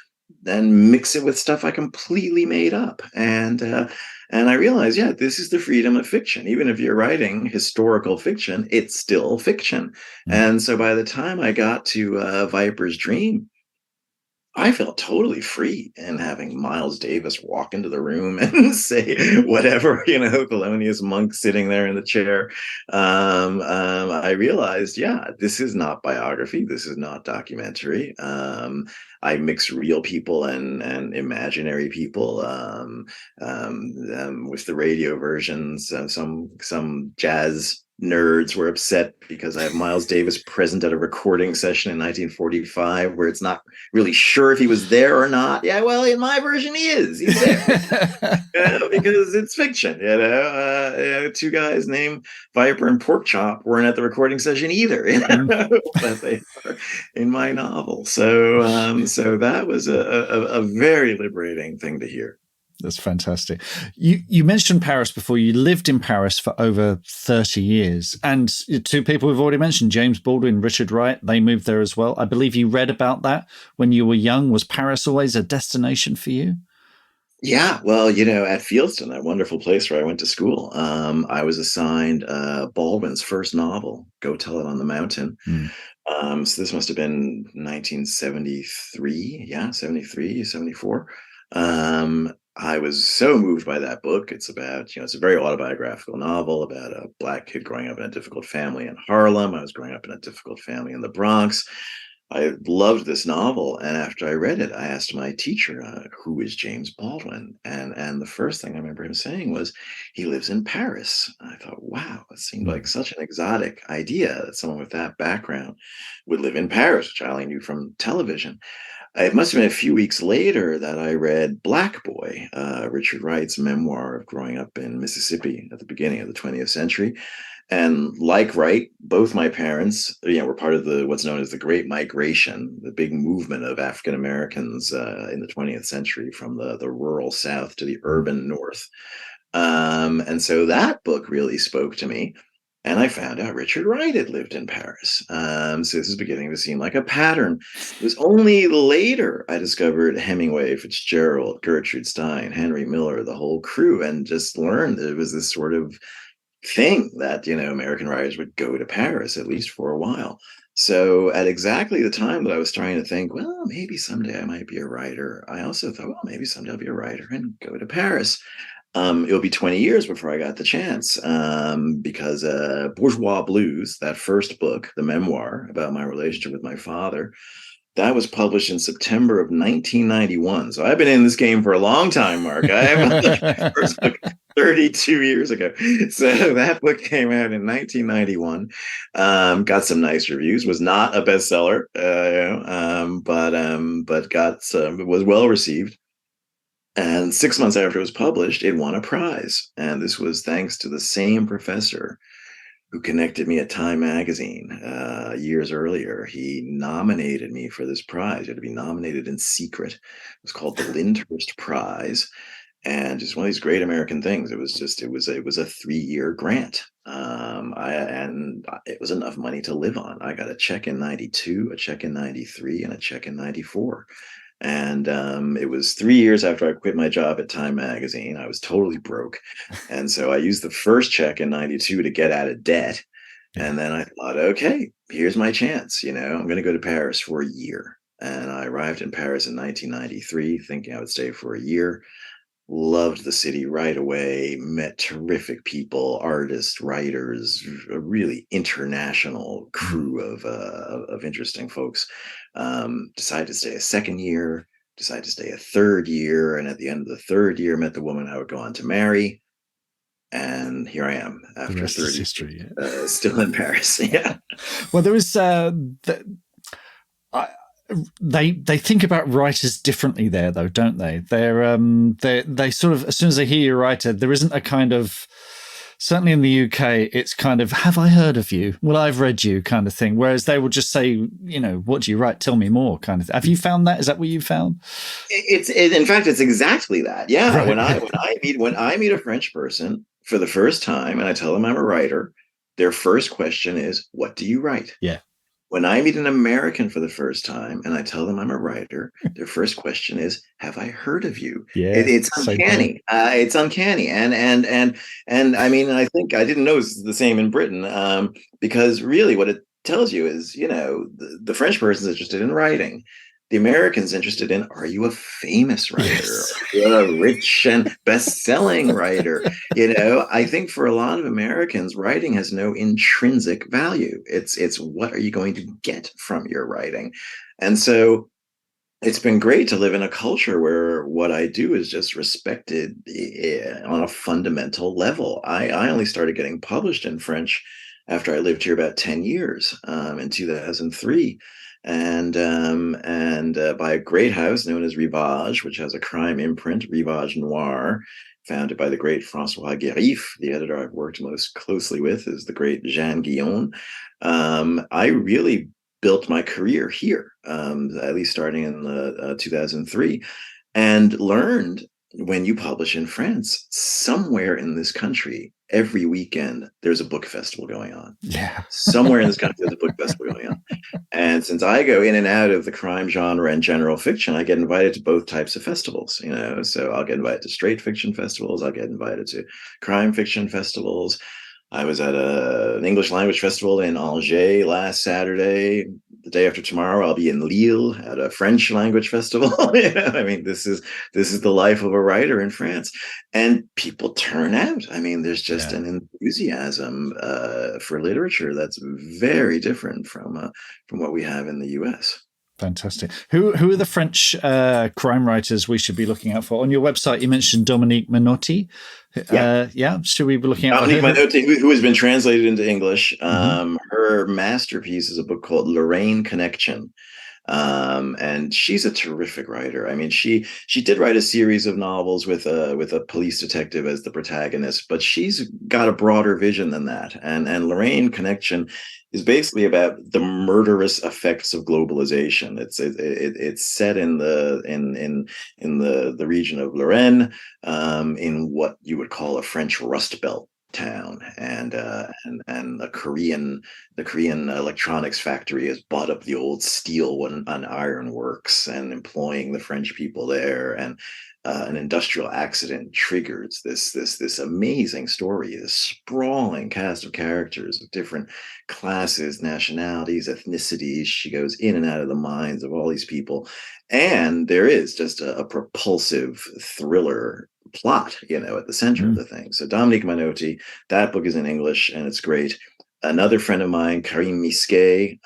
mix it with stuff I completely made up. And I realized, this is the freedom of fiction. Even if you're writing historical fiction, it's still fiction. And so by the time I got to Viper's Dream, I felt totally free in having Miles Davis walk into the room and say whatever, Thelonious Monk sitting there in the chair. I realized, this is not biography. This is not documentary. I mix real people and imaginary people with the radio versions. Some jazz nerds were upset because I have Miles Davis present at a recording session in 1945 where it's not really sure if he was there or not. Yeah, well, in my version, he is. He's there because it's fiction. Two guys named Viper and Porkchop weren't at the recording session either, but they are in my novel. So that was a very liberating thing to hear. That's fantastic. You mentioned Paris before. You lived in Paris for over 30 years. And two people we've already mentioned, James Baldwin, Richard Wright, they moved there as well. I believe you read about that when you were young. Was Paris always a destination for you? Yeah, well, at Fieldston, that wonderful place where I went to school, I was assigned Baldwin's first novel, Go Tell It on the Mountain. So this must have been 1973. 73, 74. I was so moved by that book. It's about, it's a very autobiographical novel about a Black kid growing up in a difficult family in Harlem. I was growing up in a difficult family in the Bronx. I loved this novel. And after I read it, I asked my teacher, who is James Baldwin? And the first thing I remember him saying was, he lives in Paris. And I thought, wow, it seemed like such an exotic idea that someone with that background would live in Paris, which I only knew from television. It must have been a few weeks later that I read Black Boy, Richard Wright's memoir of growing up in Mississippi at the beginning of the 20th century. And like Wright, both my parents, were part of what's known as the Great Migration, the big movement of African Americans in the 20th century from the rural South to the urban North. And so that book really spoke to me. And I found out Richard Wright had lived in Paris. So this is beginning to seem like a pattern. It was only later I discovered Hemingway, Fitzgerald, Gertrude Stein, Henry Miller, the whole crew, and just learned that it was this sort of thing that, American writers would go to Paris, at least for a while. So at exactly the time that I was starting to think, well, maybe someday I might be a writer, I also thought, well, maybe someday I'll be a writer and go to Paris. It'll be 20 years before I got the chance, because Bourgeois Blues, that first book, the memoir about my relationship with my father, that was published in September of 1991. So I've been in this game for a long time, Mark. I have first book 32 years ago. So that book came out in 1991. Got some nice reviews. Was not a bestseller, but got some. Was well received. And 6 months after it was published, it won a prize. And this was thanks to the same professor who connected me at Time Magazine years earlier. He nominated me for this prize. You had to be nominated in secret. It was called the Lyndhurst Prize, and just one of these great American things. It was a 3-year grant. And it was enough money to live on. I got a check in 92, a check in 93, and a check in 94. And it was 3 years after I quit my job at Time Magazine. I was totally broke. And so I used the first check in 92 to get out of debt. And then I thought, okay, here's my chance. I'm going to go to Paris for a year. And I arrived in Paris in 1993, thinking I would stay for a year. Loved the city right away, met terrific people, artists, writers, a really international crew of interesting folks. Decided to stay a second year, decided to stay a third year, and at the end of the third year, met the woman I would go on to marry. And here I am after The rest 30 is history. still in Paris. Yeah. Well, there is they think about writers differently there, though, don't they? They sort of, as soon as they hear you're a writer, there isn't a kind of, certainly in the UK, it's kind of, have I heard of you? Well, I've read you kind of thing. Whereas they will just say, what do you write? Tell me more kind of thing. Have you found that? Is that what you found? In fact, it's exactly that. Yeah. Right. When I meet a French person for the first time and I tell them I'm a writer, their first question is, what do you write? Yeah. When I meet an American for the first time and I tell them I'm a writer, their first question is, "Have I heard of you?" Yeah, It's uncanny. It's uncanny, and I mean, I think I didn't know it was the same in Britain, because really, what it tells you is, the French person's interested in writing. The American's interested in, are you a famous writer? Yes. Are you a rich and best-selling writer? I think for a lot of Americans, writing has no intrinsic value. It's what are you going to get from your writing? And so it's been great to live in a culture where what I do is just respected on a fundamental level. I only started getting published in French after I lived here about 10 years, in 2003. And by a great house known as Rivage, which has a crime imprint, Rivage Noir, founded by the great Francois Guérif. The editor I've worked most closely with is the great Jean Guillon. I really built my career here, at least starting in 2003, and learned, when you publish in France, somewhere in this country, every weekend, there's a book festival going on. Yeah. Somewhere in this country, there's a book festival going on. And since I go in and out of the crime genre and general fiction, I get invited to both types of festivals, so I'll get invited to straight fiction festivals. I'll get invited to crime fiction festivals. I was at an English language festival in Angers last Saturday. The day after tomorrow, I'll be in Lille at a French language festival. I mean, this is the life of a writer in France, and people turn out. I mean, there's just an enthusiasm for literature that's very different from what we have in the U.S. Fantastic. Who are the French crime writers we should be looking out for? On your website, you mentioned Dominique Menotti. Should we be looking out for her? Dominique Menotti, who has been translated into English. Her masterpiece is a book called Lorraine Connection. And she's a terrific writer. I mean, she did write a series of novels with a police detective as the protagonist, but she's got a broader vision than that. And Lorraine Connection is basically about the murderous effects of globalization. It's set in the region of Lorraine, in what you would call a French Rust Belt. town, and the Korean electronics factory has bought up the old steel and iron works, and employing the French people there, and an industrial accident triggers this amazing story, this sprawling cast of characters of different classes, nationalities, ethnicities. She goes in and out of the minds of all these people, and there is just a propulsive thriller plot, at the center of the thing. So Dominique Manotti, that book is in English and it's great. Another friend of mine, Karim Miske,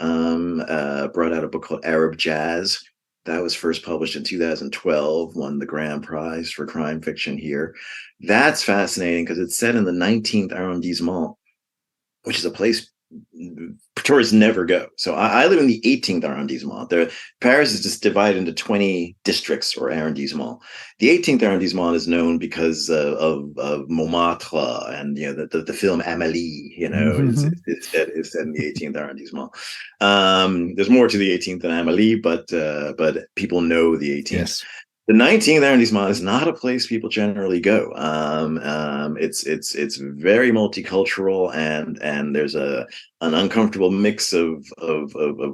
brought out a book called Arab Jazz. That was first published in 2012, won the grand prize for crime fiction here. That's fascinating because it's set in the 19th arrondissement, which is a place tourists never go. So I live in the 18th arrondissement. Paris is just divided into 20 districts or arrondissements. The 18th arrondissement is known because of Montmartre, and the film Amélie. Is set in the 18th arrondissement. There's more to the 18th than Amélie, but people know the 18th. Yes. The 19th arrondissement is not a place people generally go. It's very multicultural, and there's an uncomfortable mix of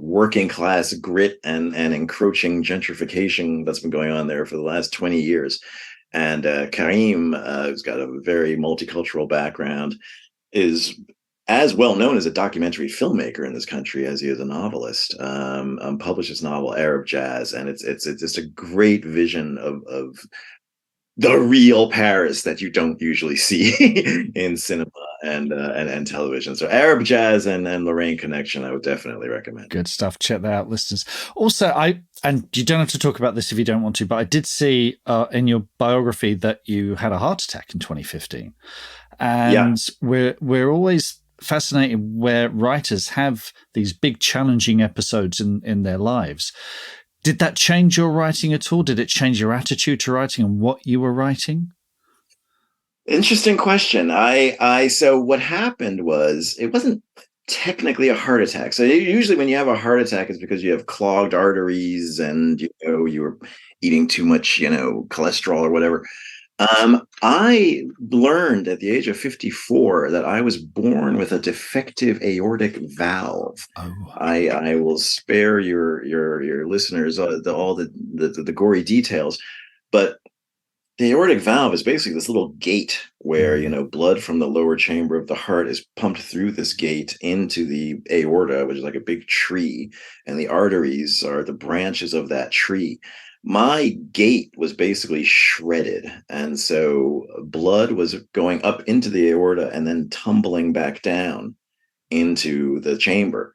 working class grit and encroaching gentrification that's been going on there for the last 20 years. And Karim, who's got a very multicultural background, is as well known as a documentary filmmaker in this country as he is a novelist. Published his novel Arab Jazz, and it's just a great vision of the real Paris that you don't usually see in cinema and television. So Arab Jazz and Lorraine Connection, I would definitely recommend. Good stuff. Check that out, listeners. Also, and you don't have to talk about this if you don't want to, but I did see in your biography that you had a heart attack in 2015, and we're always fascinated where writers have these big challenging episodes in their lives. Did that change your writing at all? Did it change your attitude to writing and what you were writing? Interesting question. So what happened was, it wasn't technically a heart attack. So usually when you have a heart attack, it's because you have clogged arteries and you were eating too much cholesterol or whatever. I learned at the age of 54 that I was born with a defective aortic valve. Oh. I will spare your listeners all the gory details, but the aortic valve is basically this little gate where blood from the lower chamber of the heart is pumped through this gate into the aorta, which is like a big tree, and the arteries are the branches of that tree. My gate was basically shredded, and so blood was going up into the aorta and then tumbling back down into the chamber.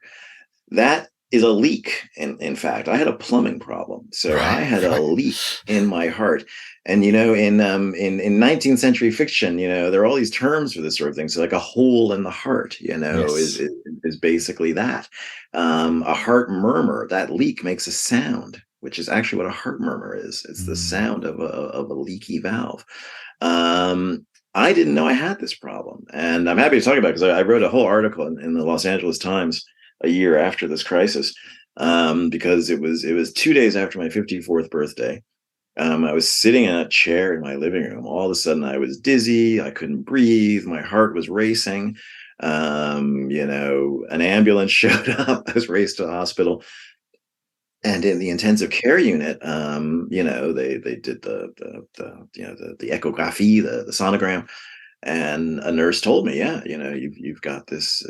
That is a leak. In fact, I had a plumbing problem, so I had a leak in my heart. And in 19th century fiction, there are all these terms for this sort of thing. So like a hole in the heart, Yes. is basically that. A heart murmur, that leak makes a sound, which is actually what a heart murmur is. It's the sound of a leaky valve. I didn't know I had this problem, and I'm happy to talk about it because I wrote a whole article in the Los Angeles Times a year after this crisis, because it was 2 days after my 54th birthday. I was sitting in a chair in my living room. All of a sudden, I was dizzy. I couldn't breathe. My heart was racing. An ambulance showed up. I was raced to the hospital. And in the intensive care unit, they did the echography, the sonogram, and a nurse told me, you've got this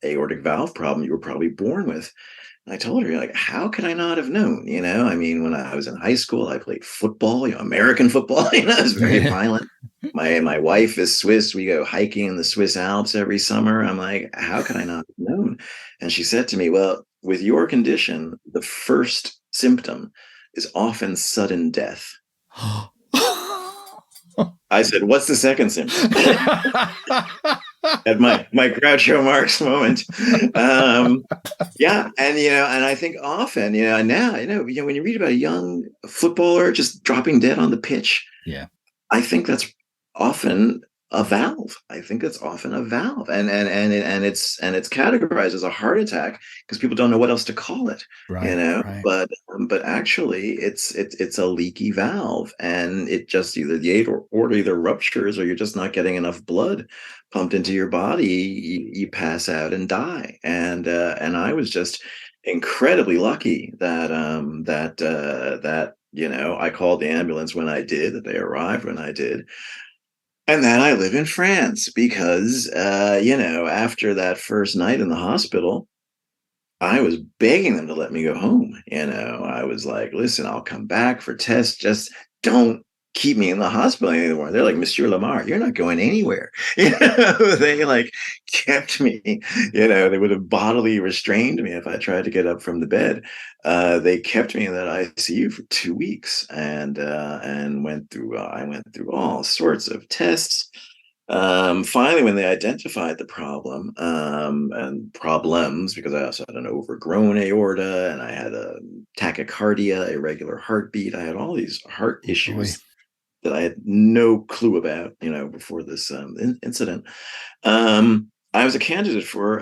aortic valve problem you were probably born with. And I told her, like, how could I not have known? I mean, when I was in high school, I played football, American football. It was very violent. My wife is Swiss. We go hiking in the Swiss Alps every summer. I'm like, how could I not have known? And she said to me, well, with your condition, the first symptom is often sudden death. I said, what's the second symptom? At my Groucho Marx moment. And I think often, now, when you read about a young footballer just dropping dead on the pitch, yeah, I think that's often a valve. I think it's often a valve, and it's categorized as a heart attack because people don't know what else to call it, you Right. know. Right. But actually, it's a leaky valve, and it just either the aorta either ruptures or you're just not getting enough blood pumped into your body. You pass out and die, and I was just incredibly lucky that I called the ambulance when I did, that they arrived when I did. And then I live in France because, after that first night in the hospital, I was begging them to let me go home. I was like, listen, I'll come back for tests. Just don't keep me in the hospital anymore. They're like, Monsieur Lamar, you're not going anywhere. They like kept me, they would have bodily restrained me if I tried to get up from the bed. They kept me in that ICU for 2 weeks and I went through all sorts of tests. Finally, when they identified the problem and problems, because I also had an overgrown aorta and I had a tachycardia, irregular heartbeat, I had all these heart Oh, boy. issues that I had no clue about, before this incident. I was a candidate for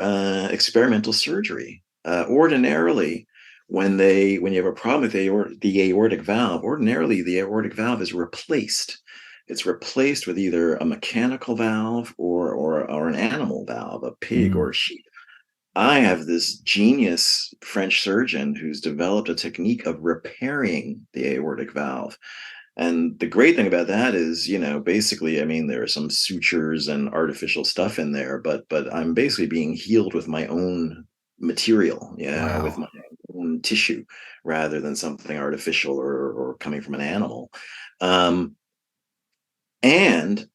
experimental surgery. Ordinarily, when you have a problem with the aortic valve, ordinarily the aortic valve is replaced. It's replaced with either a mechanical valve or an animal valve, a pig or a sheep. I have this genius French surgeon who's developed a technique of repairing the aortic valve. And the great thing about that is, basically, I mean, there are some sutures and artificial stuff in there, but I'm basically being healed with my own material, with Wow. my own tissue rather than something artificial or coming from an animal. And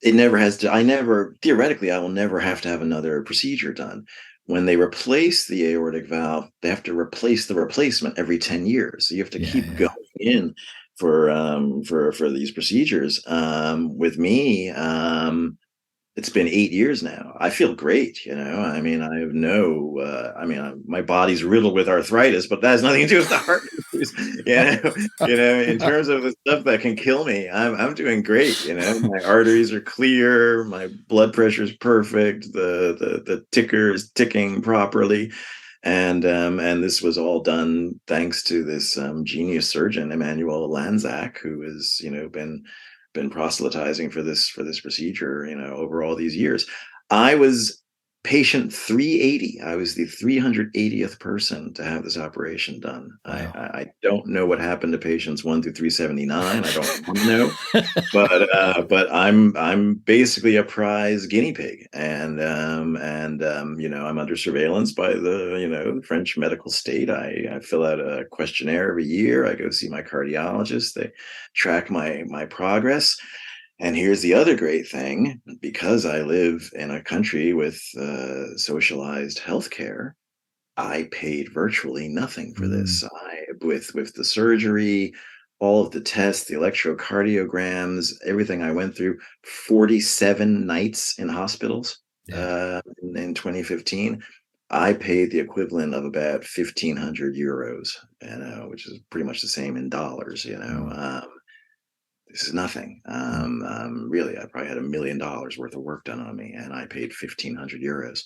it never has to, theoretically, I will never have to have another procedure done. When they replace the aortic valve, they have to replace the replacement every 10 years. So you have to keep going in for these procedures. With me, it's been 8 years now. I feel great. I mean, I have my body's riddled with arthritis, but that has nothing to do with the heart issues. In terms of the stuff that can kill me, I'm doing great. My arteries are clear, my blood pressure is perfect, the ticker is ticking properly. And this was all done thanks to this genius surgeon, Emmanuel Lanzac, who has, been proselytizing for this procedure, over all these years. I was patient 380. I was the 380th person to have this operation done. Wow. I don't know what happened to patients 1 through 379. I don't want to know. But I'm basically a prize guinea pig, and I'm under surveillance by the French medical state. I fill out a questionnaire every year. I go see my cardiologist. They track my progress. And here's the other great thing: because I live in a country with socialized healthcare, I paid virtually nothing for this. With the surgery, all of the tests, the electrocardiograms, everything I went through, 47 nights in hospitals in 2015. I paid the equivalent of about 1,500 euros, which is pretty much the same in dollars. This is nothing. Really, I probably had $1 million worth of work done on me, and I paid 1,500 euros.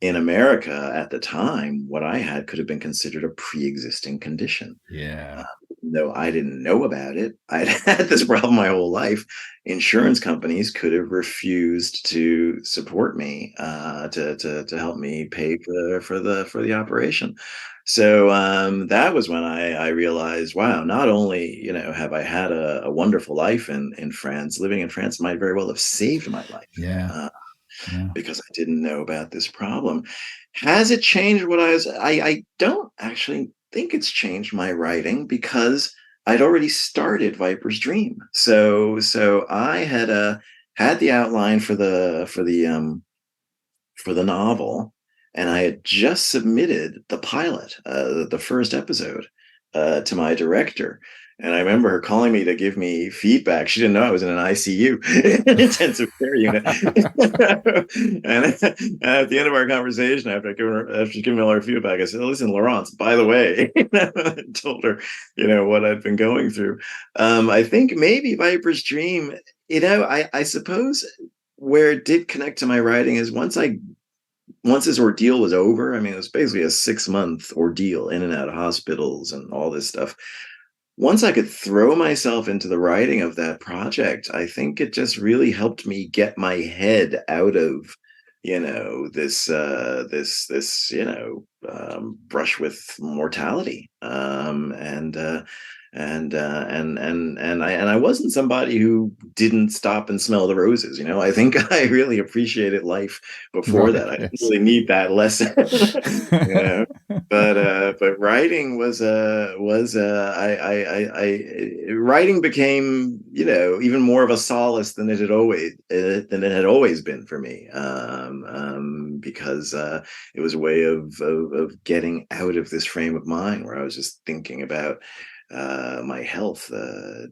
In America at the time, what I had could have been considered a pre-existing condition. Yeah. No, I didn't know about it. I'd had this problem my whole life. Insurance companies could have refused to support me to help me pay for the operation. So that was when I realized, wow, not only have I had a wonderful life in France, living in France might very well have saved my life. Yeah. Because I didn't know about this problem. Has it changed what I don't actually think it's changed my writing because I'd already started Viper's Dream. So I had the outline for the novel, and I had just submitted the pilot, the first episode, to my director. And I remember her calling me to give me feedback. She didn't know I was in an ICU, an intensive care unit. and at the end of our conversation, after she's giving me all her feedback, I said, "Listen, Laurence, by the way," I told her, what I'd been going through. I think maybe Viper's Dream, I suppose where it did connect to my writing is once this ordeal was over. I mean, it was basically a 6-month ordeal in and out of hospitals and all this stuff. Once I could throw myself into the writing of that project, I think it just really helped me get my head out of, this brush with mortality. And I wasn't somebody who didn't stop and smell the roses. I think I really appreciated life before that. I didn't really need that lesson. But writing writing became, even more of a solace than it had always been for me. Because it was a way of getting out of this frame of mind where I was just thinking about my health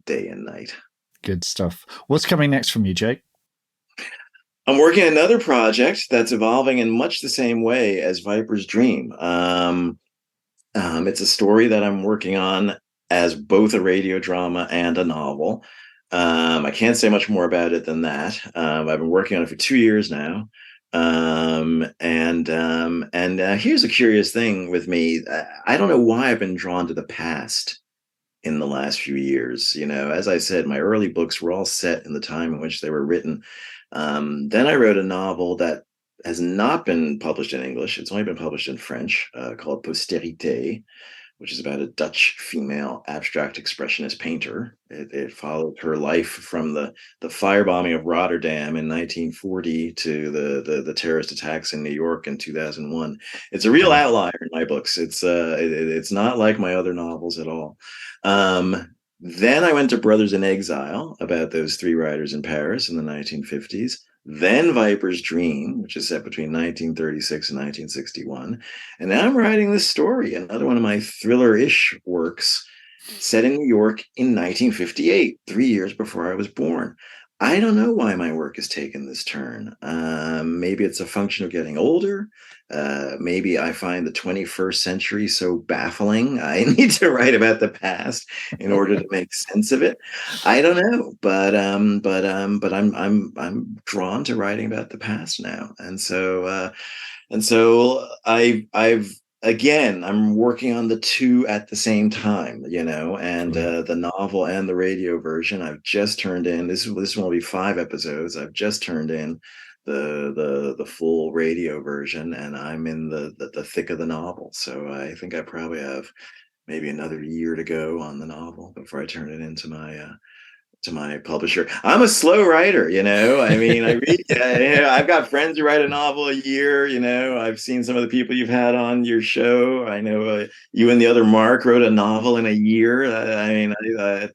day and night. Good stuff. What's coming next from you, Jake? I'm working on another project that's evolving in much the same way as Viper's Dream. It's a story that I'm working on as both a radio drama and a novel. I can't say much more about it than that. I've been working on it for 2 years now. Here's a curious thing with me. I don't know why I've been drawn to the past in the last few years. As I said, my early books were all set in the time in which they were written. Then I wrote a novel that has not been published in English. It's only been published in French, called Postérité, which is about a Dutch female abstract expressionist painter. It followed her life from the firebombing of Rotterdam in 1940 to the terrorist attacks in New York in 2001. It's a real outlier in my books. It's not like my other novels at all. Then I went to Brothers in Exile, about those 3 writers in Paris in the 1950s. Then Viper's Dream, which is set between 1936 and 1961. And now I'm writing this story, another one of my thriller-ish works, set in New York in 1958, 3 years before I was born. I don't know why my work has taken this turn. Maybe it's a function of getting older. Maybe I find the 21st century so baffling. I need to write about the past in order to make sense of it. I don't know, but I'm drawn to writing about the past now, and so I'm working on the 2 at the same time, and the novel and the radio version. I've just turned in, this will be 5 episodes. I've just turned in the full radio version, and I'm in the thick of the novel. So I think I probably have maybe another year to go on the novel before I turn it into my publisher. I'm a slow writer, I mean, I read, I've got friends who write a novel a year, I've seen some of the people you've had on your show. I know you and the other Mark wrote a novel in a year.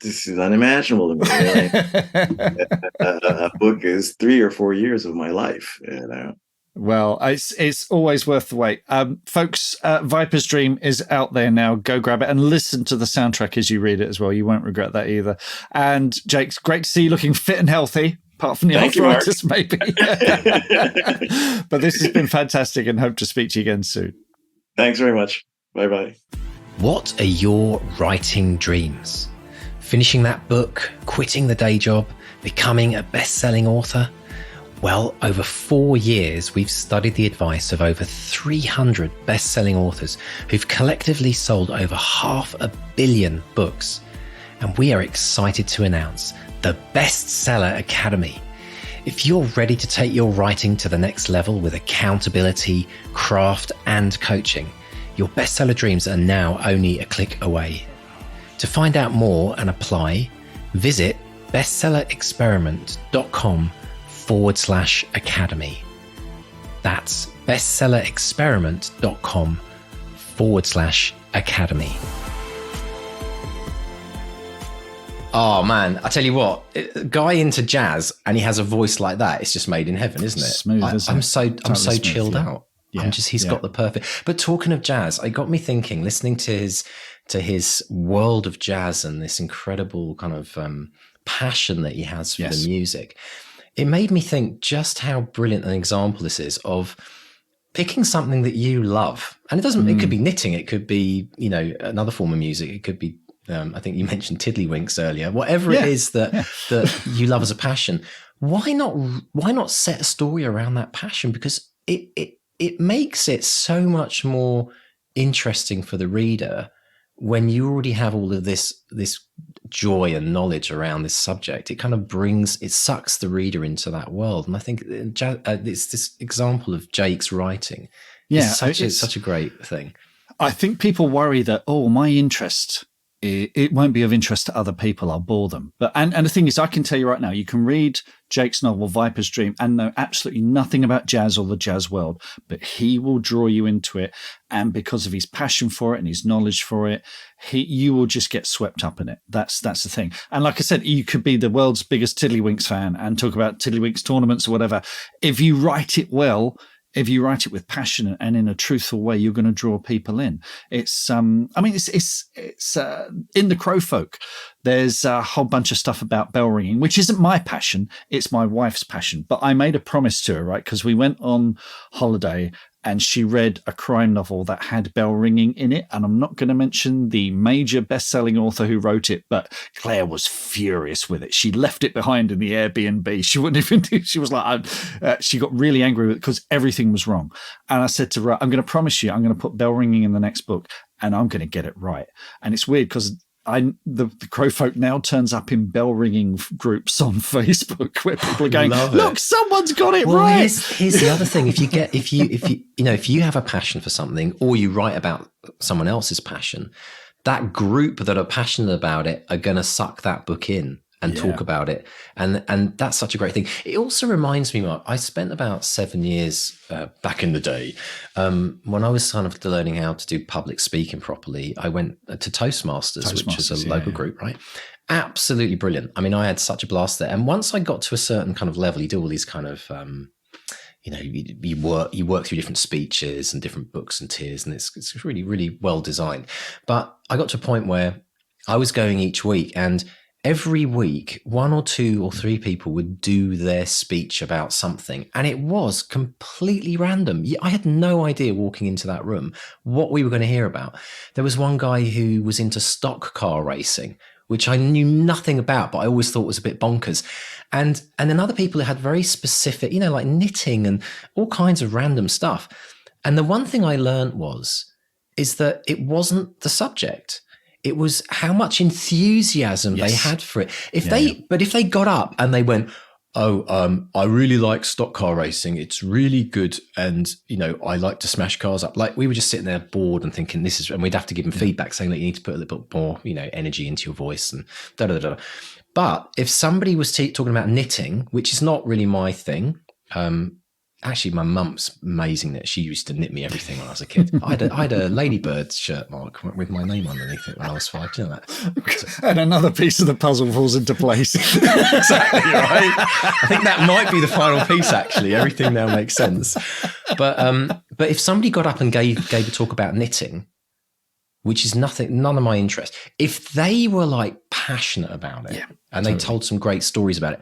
This is unimaginable to me. A book is 3 or 4 years of my life, Well, it's always worth the wait. Folks, Viper's Dream is out there now. Go grab it and listen to the soundtrack as you read it as well. You won't regret that either. And Jake, it's great to see you looking fit and healthy, apart from the arthritis, maybe. But this has been fantastic, and hope to speak to you again soon. Thanks very much. Bye-bye. What are your writing dreams? Finishing that book, quitting the day job, becoming a best-selling author? Well, over 4 years, we've studied the advice of over 300 best-selling authors who've collectively sold over 500 million books. And we are excited to announce the Bestseller Academy. If you're ready to take your writing to the next level with accountability, craft, and coaching, your bestseller dreams are now only a click away. To find out more and apply, visit bestsellerexperiment.com/academy. That's bestsellerexperiment.com/academy. Oh man, I tell you what, a guy into jazz and he has a voice like that, it's just made in heaven, isn't it? Smooth, isn't I'm it? so Totally chilled smooth, out. He's got the perfect. But talking of jazz, it got me thinking, listening to his world of jazz and this incredible kind of passion that he has for the music. It made me think just how brilliant an example this is of picking something that you love. And it doesn't, it could be knitting, it could be, another form of music, it could be I think you mentioned tiddlywinks earlier. Whatever it is that you love as a passion, why not set a story around that passion? Because it makes it so much more interesting for the reader when you already have all of this joy and knowledge around this subject. It kind of sucks the reader into that world. And I think it's this example of Jake's writing. It's such a great thing. I think people worry that, my interest, it won't be of interest to other people. I'll bore them. But and the thing is, I can tell you right now, you can read Jake's novel, Viper's Dream, and know absolutely nothing about jazz or the jazz world, but he will draw you into it. And because of his passion for it and his knowledge for it, you will just get swept up in it. That's the thing. And like I said, you could be the world's biggest Tiddlywinks fan and talk about Tiddlywinks tournaments or whatever. If you write it well, if you write it with passion and in a truthful way, you're going to draw people in. It's in the Crowfolk, there's a whole bunch of stuff about bell ringing, which isn't my passion. It's my wife's passion. But I made a promise to her, right? Because we went on holiday and she read a crime novel that had bell ringing in it. And I'm not going to mention the major best-selling author who wrote it, but Claire was furious with it. She left it behind in the Airbnb. She wouldn't even do. She was like, she got really angry with it because everything was wrong. And I said to her, I'm going to promise you, I'm going to put bell ringing in the next book and I'm going to get it right. And it's weird because the Crowfolk now turns up in bell ringing groups on Facebook where people are going, look, someone's got it right. Here's the other thing. If you have a passion for something or you write about someone else's passion, that group that are passionate about it are going to suck that book in and talk about it. And that's such a great thing. It also reminds me, Mark, I spent about 7 years back in the day when I was kind of learning how to do public speaking properly. I went to Toastmasters, which is a local group, right? Absolutely brilliant. I mean, I had such a blast there. And once I got to a certain kind of level, you do all these kind of, you work through different speeches and different books and tiers, and it's really, really well designed. But I got to a point where I was going each week, and every week, 1 or 2 or 3 people would do their speech about something. And it was completely random. I had no idea walking into that room what we were going to hear about. There was one guy who was into stock car racing, which I knew nothing about, but I always thought was a bit bonkers. And then other people who had very specific, like knitting and all kinds of random stuff. And the one thing I learned is that it wasn't the subject. It was how much enthusiasm they had for it. If they got up and they went, I really like stock car racing. It's really good. And, I like to smash cars up. Like we were just sitting there bored and thinking and we'd have to give them feedback saying that you need to put a little bit more, energy into your voice and da-da-da-da. But if somebody was talking about knitting, which is not really my thing, actually, my mum's amazing that she used to knit me everything when I was a kid. I had a Ladybird shirt, Mark, with my name underneath it when I was 5. Do you know that? And another piece of the puzzle falls into place. Exactly right. I think that might be the final piece, actually. Everything now makes sense. But if somebody got up and gave a talk about knitting, which is none of my interest, if they were like passionate about it and they told some great stories about it,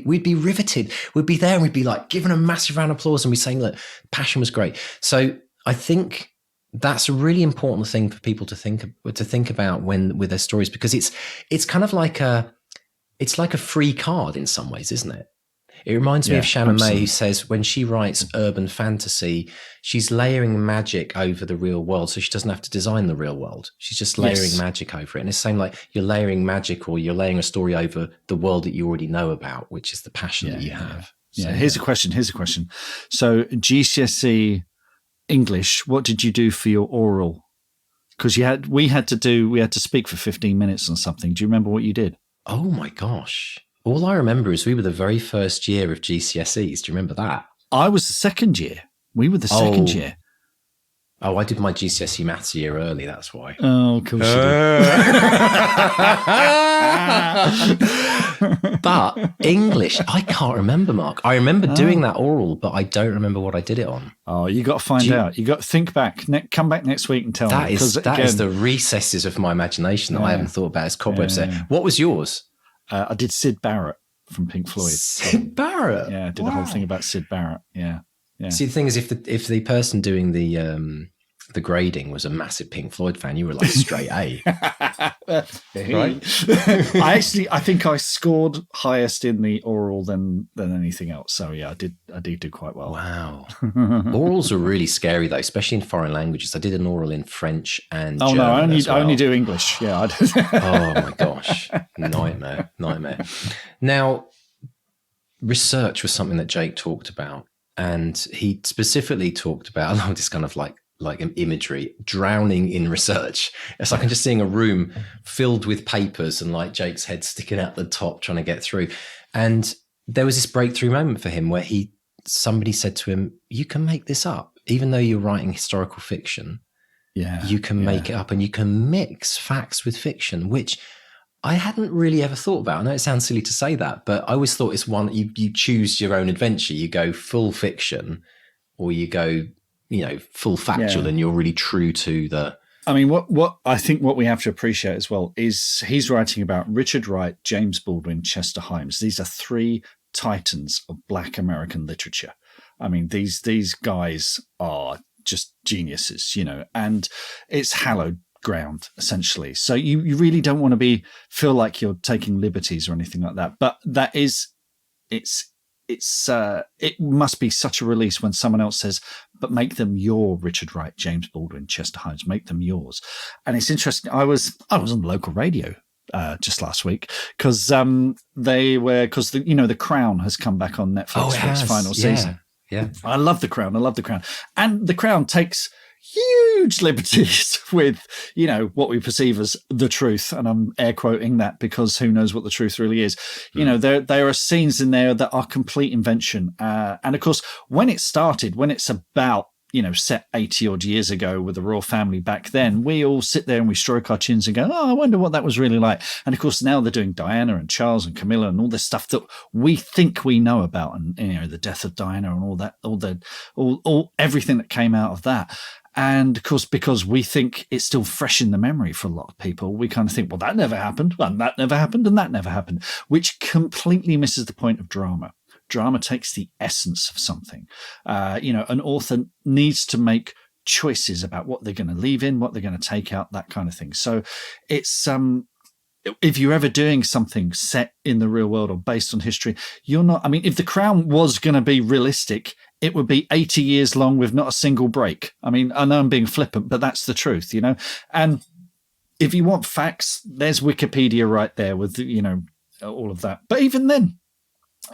we'd be riveted. We'd be there and we'd be like giving a massive round of applause and we'd saying, look, passion was great. So I think that's a really important thing for people to think about with their stories, because it's kind of like it's like a free card in some ways, isn't it? It reminds me of Shannon May, who says when she writes urban fantasy, she's layering magic over the real world, so she doesn't have to design the real world. She's just layering magic over it. And it's the same like you're layering magic or you're layering a story over the world that you already know about, which is the passion that you have. So, here's a question. So GCSE English, what did you do for your oral? Because we had to speak for 15 minutes on something. Do you remember what you did? Oh my gosh. All I remember is we were the very first year of GCSEs. Do you remember that? I was the second year. We were the second year. Oh, I did my GCSE maths a year early. That's why. Oh, of course you did. But English, I can't remember, Mark. I remember doing that oral, but I don't remember what I did it on. Oh, you got to find out. You got to think back. Come back next week and tell me. That is the recesses of my imagination that I haven't thought about as cobwebs there. What was yours? I did Syd Barrett from Pink Floyd. Syd Barrett? Yeah, I did a whole thing about Syd Barrett. Yeah. See, the thing is, if the person doing the the grading was a massive Pink Floyd fan. You were like straight A. Right? I think I scored highest in the oral than anything else. So yeah, I did do quite well. Wow. Orals are really scary though, especially in foreign languages. I did an oral in French and German I only do English. Yeah. Oh my gosh. Nightmare. Now, research was something that Jake talked about, and he specifically talked about, I love this kind of like imagery, drowning in research. It's like I'm just seeing a room filled with papers and like Jake's head sticking out the top trying to get through. And there was this breakthrough moment for him where somebody said to him, you can make this up, even though you're writing historical fiction. Yeah, you can make it up, and you can mix facts with fiction, which I hadn't really ever thought about. I know it sounds silly to say that, but I always thought it's one, you choose your own adventure. You go full fiction, or you go, full factual, and you're really true to the... I mean, what I think what we have to appreciate as well is he's writing about Richard Wright, James Baldwin, Chester Himes. These are three titans of Black American literature. I mean, these guys are just geniuses, and it's hallowed ground essentially. So you really don't want to feel like you're taking liberties or anything like that. But that is, it must be such a release when someone else says, but make them your Richard Wright, James Baldwin, Chester Himes, make them yours. And it's interesting. I was on the local radio just last week because the Crown has come back on Netflix for its final season. Yeah. I love The Crown. And The Crown takes huge liberties with, what we perceive as the truth. And I'm air quoting that because who knows what the truth really is. There are scenes in there that are complete invention. And of course, when it's about, set 80 odd years ago with the royal family back then, we all sit there and we stroke our chins and go, oh, I wonder what that was really like. And of course, now they're doing Diana and Charles and Camilla and all this stuff that we think we know about. And, the death of Diana and all that, all everything that came out of that. And of course, because we think it's still fresh in the memory for a lot of people, we kind of think, well, that never happened, and that never happened, and that never happened, which completely misses the point of drama. Drama takes the essence of something. An author needs to make choices about what they're going to leave in, what they're going to take out, that kind of thing. So it's if you're ever doing something set in the real world or based on history, you're not. I mean, if The Crown was going to be realistic, it would be 80 years long with not a single break. I mean, I know I'm being flippant, but that's the truth, And if you want facts, there's Wikipedia right there with, all of that. But even then,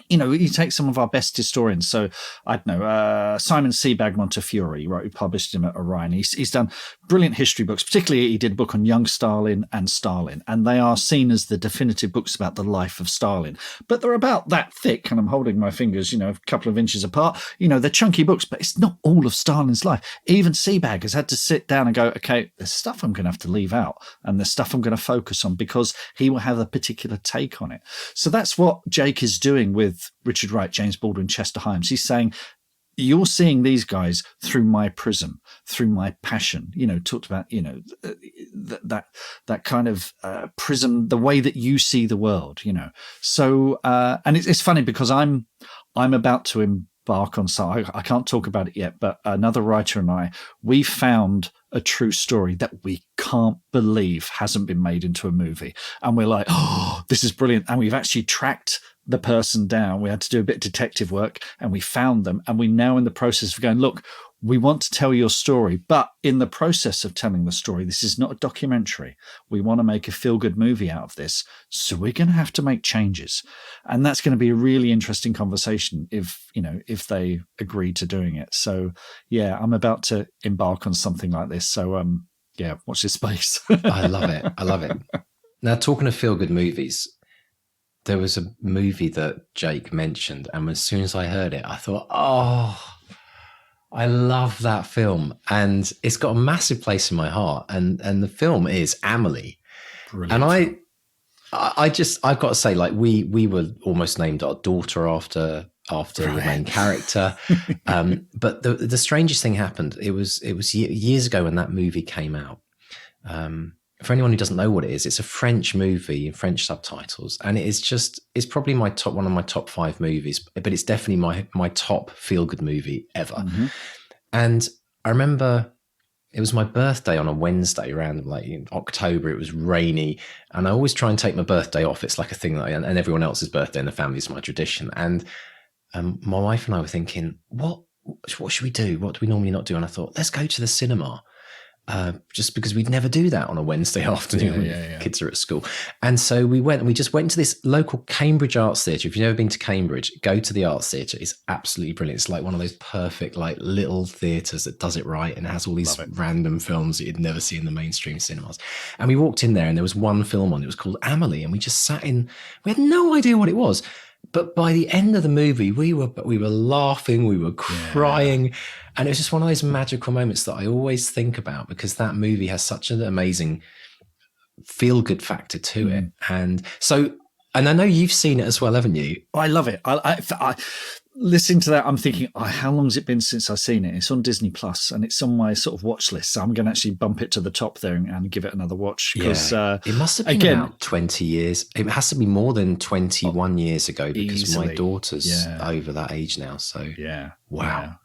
you take some of our best historians. So I don't know, Simon Sebag Montefiore, right, who published him at Orion. He's done brilliant history books. Particularly, he did a book on young Stalin, and they are seen as the definitive books about the life of Stalin. But they're about that thick, and I'm holding my fingers, a couple of inches apart. They're chunky books, but it's not all of Stalin's life. Even Sebag has had to sit down and go, okay, there's stuff I'm going to have to leave out, and there's stuff I'm going to focus on because he will have a particular take on it. So that's what Jake is doing with Richard Wright, James Baldwin, Chester Himes. He's saying, you're seeing these guys through my prism, through my passion, talked about, that kind of prism, the way that you see the world, So, and it's funny because I'm about to embark on something. I can't talk about it yet, but another writer and we found a true story that we can't believe hasn't been made into a movie. And we're like, oh, this is brilliant. And we've actually tracked the person down. We had to do a bit of detective work and we found them. And we're now in the process of going, look, we want to tell your story, but in the process of telling the story, this is not a documentary. We want to make a feel-good movie out of this. So we're going to have to make changes. And that's going to be a really interesting conversation if they agree to doing it. So yeah, I'm about to embark on something like this. So watch this space. I love it. Now, talking of feel-good movies, there was a movie that Jake mentioned, and as soon as I heard it, I thought, oh, I love that film, and it's got a massive place in my heart. And the film is Amelie. Brilliant. And I've got to say, like we were almost named our daughter after the main character. But the strangest thing happened. It was years ago when that movie came out. For anyone who doesn't know what it is, it's a French movie in French subtitles, and it's probably one of my top 5 movies, but it's definitely my top feel-good movie ever. Mm-hmm. And I remember it was my birthday on a Wednesday around like in October. It was rainy, and I always try and take my birthday off. It's like a thing that and everyone else's birthday in the family is my tradition. And my wife and I were thinking, what should we do? What do we normally not do? And I thought, let's go to the cinema. Just because we'd never do that on a Wednesday afternoon when kids are at school. And so we just went to this local Cambridge Arts Theatre. If you've never been to Cambridge, go to the Arts Theatre. It's absolutely brilliant. It's like one of those perfect like little theatres that does it right and has all these random films that you'd never see in the mainstream cinemas. And we walked in there and there was one film on, it was called Amelie, and we just sat in, we had no idea what it was. But by the end of the movie, we were laughing, we were crying. And it was just one of those magical moments that I always think about, because that movie has such an amazing feel-good factor to it. And I know you've seen it as well, haven't you? I love it. I listening to that, I'm thinking, how long has it been since I've seen it? It's on Disney Plus, and it's on my sort of watch list. So I'm going to actually bump it to the top there and give it another watch. Because it must have been about 20 years. It has to be more than 21 years ago, because easily. My daughter's over that age now. So wow.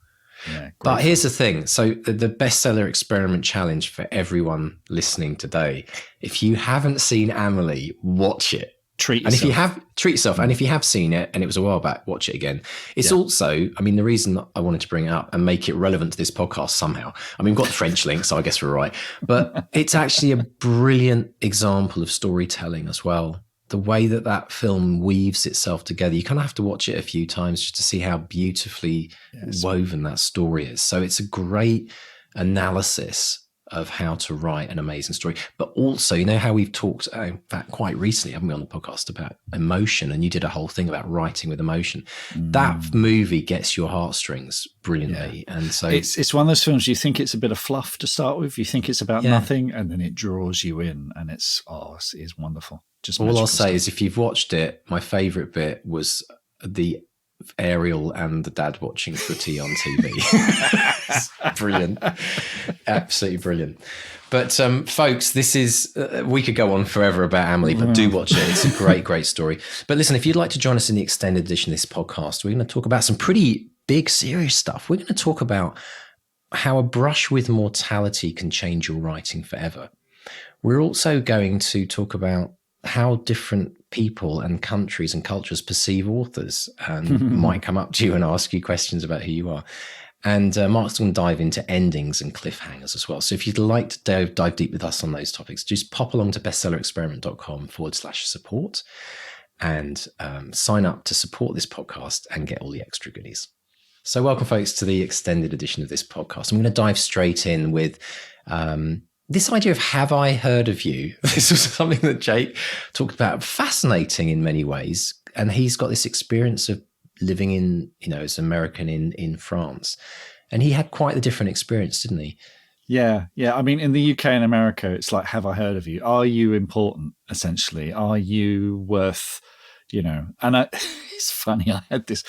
Yeah, but here's the thing. So the bestseller experiment challenge for everyone listening today, if you haven't seen Amelie, watch it. Treat yourself. And if you have, treat yourself. And if you have seen it and it was a while back, watch it again. It's also, I mean, the reason that I wanted to bring it up and make it relevant to this podcast somehow, I mean, we've got the French link, so I guess we're right. But it's actually a brilliant example of storytelling as well. The way that film weaves itself together, you kind of have to watch it a few times just to see how beautifully woven that story is. So it's a great analysis of how to write an amazing story. But also, you know how we've talked, in fact, quite recently, haven't we, on the podcast about emotion, and you did a whole thing about writing with emotion. That movie gets your heartstrings brilliantly. And so it's one of those films, you think it's a bit of fluff to start with, you think it's about nothing, and then it draws you in, and it's wonderful. Just all I'll say is, if you've watched it, my favorite bit was the Ariel and the dad watching footy on TV. It's brilliant. Absolutely brilliant. But folks, this is, we could go on forever about Amelie, but do watch it. It's a great, great story. But listen, if you'd like to join us in the extended edition of this podcast, we're going to talk about some pretty big, serious stuff. We're going to talk about how a brush with mortality can change your writing forever. We're also going to talk about how different people and countries and cultures perceive authors, and might come up to you and ask you questions about who you are. And Mark's going to dive into endings and cliffhangers as well. So if you'd like to dive deep with us on those topics, just pop along to bestsellerexperiment.com/support and sign up to support this podcast and get all the extra goodies. So welcome, folks, to the extended edition of this podcast. I'm going to dive straight in with this idea of have I heard of you? This was something that Jake talked about, fascinating in many ways. And he's got this experience of living in, as American in France. And he had quite a different experience, didn't he? Yeah. I mean, in the UK and America, it's like, have I heard of you? Are you important, essentially? Are you worth, and it's funny, I had this,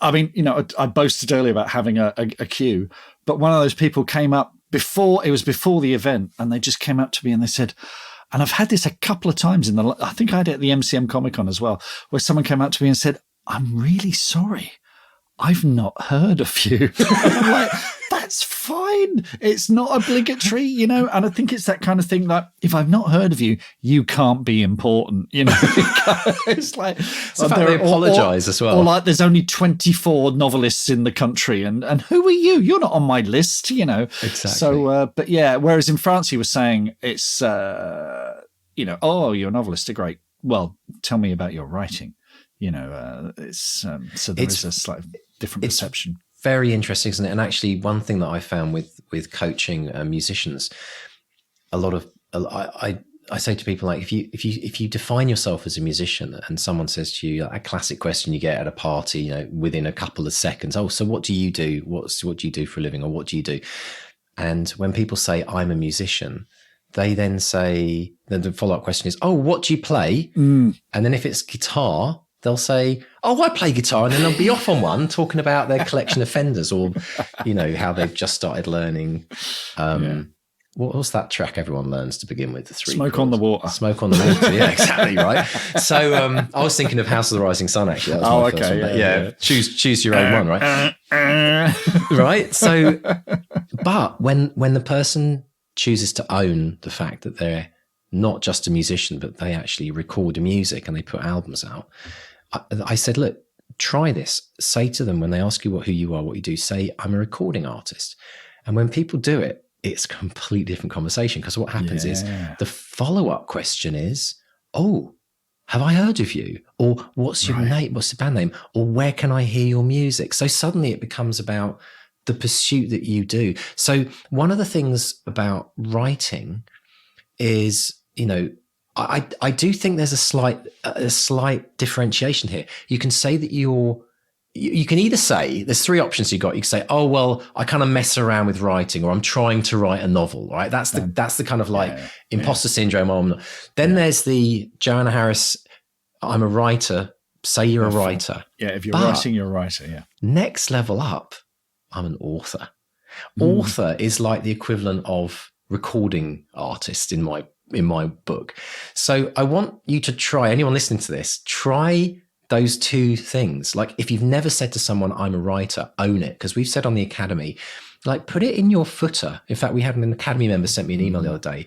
I mean, I boasted earlier about having a queue, but one of those people came up before the event, and they just came up to me and they said, and I've had this a couple of times I think I had it at the MCM Comic Con as well, where someone came up to me and said, I'm really sorry, I've not heard of you. And I'm like, that's fine. It's not obligatory, and I think it's that kind of thing, like, if I've not heard of you, you can't be important, It's like, they apologize as well. Or like, there's only 24 novelists in the country, and who are you? You're not on my list, Exactly. So, but yeah, whereas in France, he was saying it's, oh, you're a novelist, great. Well, tell me about your writing. It's so there's a slightly different perception. Very interesting, isn't it? And actually, one thing that I found with coaching musicians, I say to people, like, if you define yourself as a musician, and someone says to you, a classic question you get at a party, within a couple of seconds, oh, so what do you do? What do you do for a living, or what do you do? And when people say I'm a musician, they then say, then the follow-up question is, oh, what do you play? And then if it's guitar, they'll say, oh, I play guitar, and then they'll be off on one talking about their collection of Fenders, or, how they've just started learning what's that track everyone learns to begin with? The three Smoke chords. on the Water. Smoke on the Water. Yeah, exactly right. So I was thinking of House of the Rising Sun. Actually, that was my first one. But yeah. Choose your own one, right? Right. So, but when the person chooses to own the fact that they're not just a musician, but they actually record music and they put albums out, I said, look, try this. Say to them when they ask you who you are, what you do, say, I'm a recording artist. And when people do it, it's a completely different conversation, because what happens is the follow-up question is, oh, have I heard of you? Or what's your name? What's the band name? Or where can I hear your music? So suddenly it becomes about the pursuit that you do. So one of the things about writing is, I do think there's a slight differentiation here. You can say that you can either say, there's three options you got. You can say, oh, well, I kind of mess around with writing, or I'm trying to write a novel, right? That's the kind of imposter syndrome. Or I'm not. Then there's the Joanna Harris, I'm a writer. Say you're a writer. Yeah, if you're writing, you're a writer, yeah. Next level up, I'm an author. Author is like the equivalent of recording artist in my book. So I want you to try, anyone listening to this, try those two things. Like, if you've never said to someone, I'm a writer, own it. Because we've said on the Academy, like, put it in your footer. In fact, we had an Academy member sent me an email the other day,